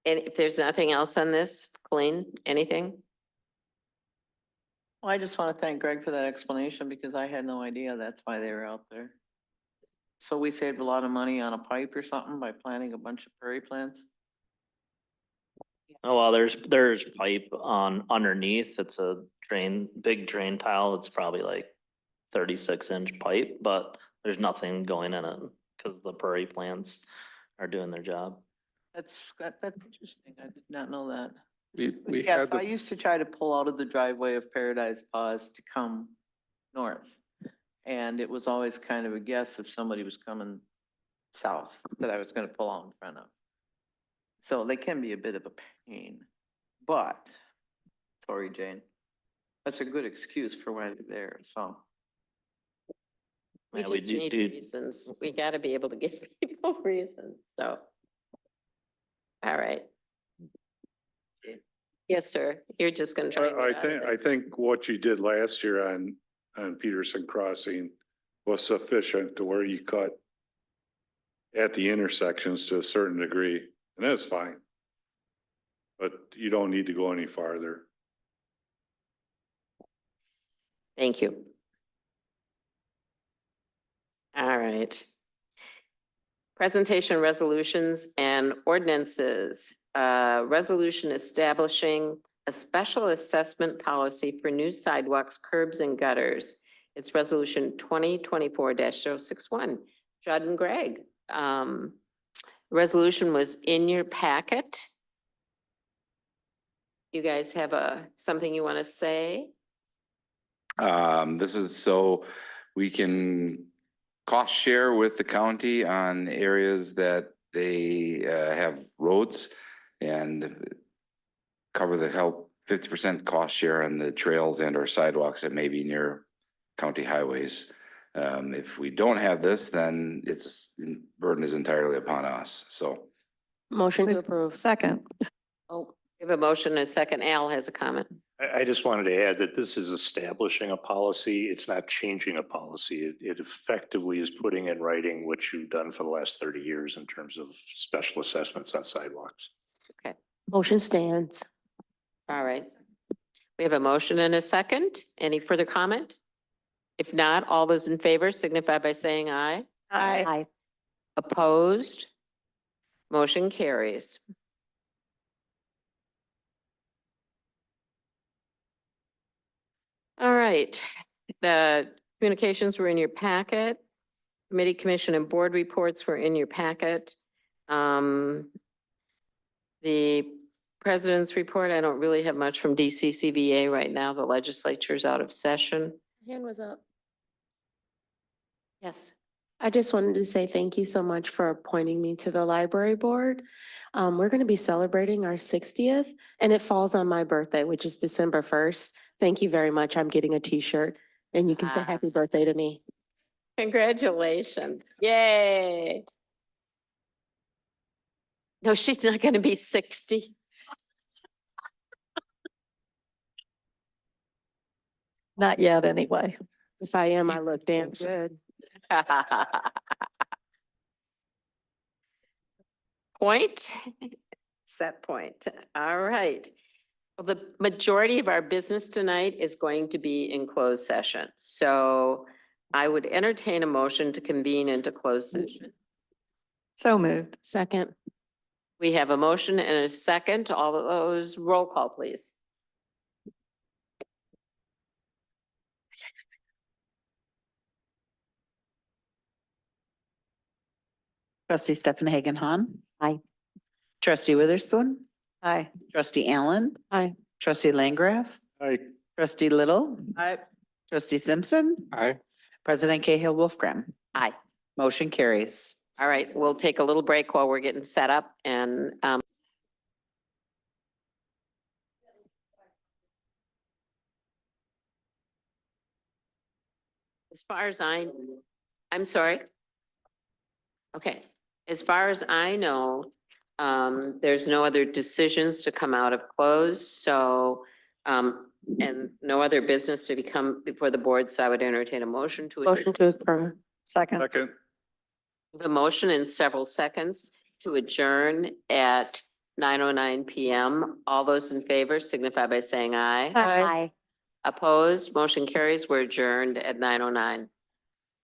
A: And if there's nothing else on this, Colleen, anything?
H: Well, I just want to thank Greg for that explanation because I had no idea that's why they were out there. So we saved a lot of money on a pipe or something by planting a bunch of prairie plants?
F: Oh, well, there's pipe on underneath. It's a big drain tile. It's probably like 36-inch pipe, but there's nothing going in it because the prairie plants are doing their job.
H: That's interesting. I did not know that.
B: We
H: Yes,
B: had
H: I
B: the,
H: used to try to pull out of the driveway of Paradise Paws to come north. And it was always kind of a guess if somebody was coming south that I was gonna pull out in front of. So they can be a bit of a pain, but, sorry, Jane, that's a good excuse for why they're there, so.
A: We
F: Yeah, we
A: just
F: do-
A: need
F: do-
A: reasons. We gotta be able to give people reasons, so. All right. Yes, sir. You're just gonna try. and get out of
Q: I
A: this.
Q: think what you did last year on Peterson Crossing was sufficient to where you cut at the intersections to a certain degree, and that's fine. But you don't need to go any farther.
A: Thank you. All right. Presentation resolutions and ordinances. Resolution establishing a special assessment policy for new sidewalks, curbs and gutters. It's resolution 2024-061. Judd and Greg. Resolution was in your packet. You guys have something you want to say?
E: This is so we can cost share with the county on areas that they have roads and cover the help 50% cost share on the trails and or sidewalks that may be near county highways. If we don't have this, then it's burden is entirely upon us. So
L: Motion to approve.
J: Second.
A: Oh, we have a motion and a second. Al has a comment.
S: I just wanted to add that this is establishing a policy. It's not changing a policy. It effectively is putting in writing what you've done for the last 30 years in terms of special assessments on sidewalks.
L: Motion stands.
A: All right. We have a motion and a second. Any further comment? If not, all those in favor signify by saying aye.
J: Aye.
A: Opposed? Motion carries. All right, the communications were in your packet. Committee, commission, and board reports were in your packet. The president's report, I don't really have much from DCCVA right now. The legislature's out of session.
L: Hand was up.
A: Yes.
L: I just wanted to say thank you so much for appointing me to the library board. We're going to be celebrating our 60th and it falls on my birthday, which is December 1st. Thank you very much. I'm getting a t-shirt and you can say happy birthday to me.
A: Congratulations. Yay. No, she's not going to be 60.
J: Not yet, anyway.
L: If I am, I look damn good.
A: Point, set point. All right. Well, the majority of our business tonight is going to be in closed session. So I would entertain a motion to convene into closed session.
J: So moved.
L: Second.
A: We have a motion and a second. All of those, roll call, please.
O: Trustee Stefan Hagan Han.
I: Aye.
O: Trustee Witherspoon.
J: Aye.
O: Trustee Allen.
L: Aye.
O: Trustee Landgraf.
S: Aye.
O: Trustee Little.
H: Aye.
O: Trustee Simpson.
B: Aye.
O: President Cahill Wolfgram.
A: Aye.
O: Motion carries.
A: All right, we'll take a little break while we're getting set up and as far as I'm sorry. Okay, as far as I know, there's no other decisions to come out of close, so and no other business to become before the board, so I would entertain a motion to adjourn.
L: Motion to approve.
J: Second.
S: Second.
A: The motion in several seconds to adjourn at 9:09 PM. All those in favor signify by saying aye.
I: Aye.
A: Opposed, motion carries. We're adjourned at 9:09.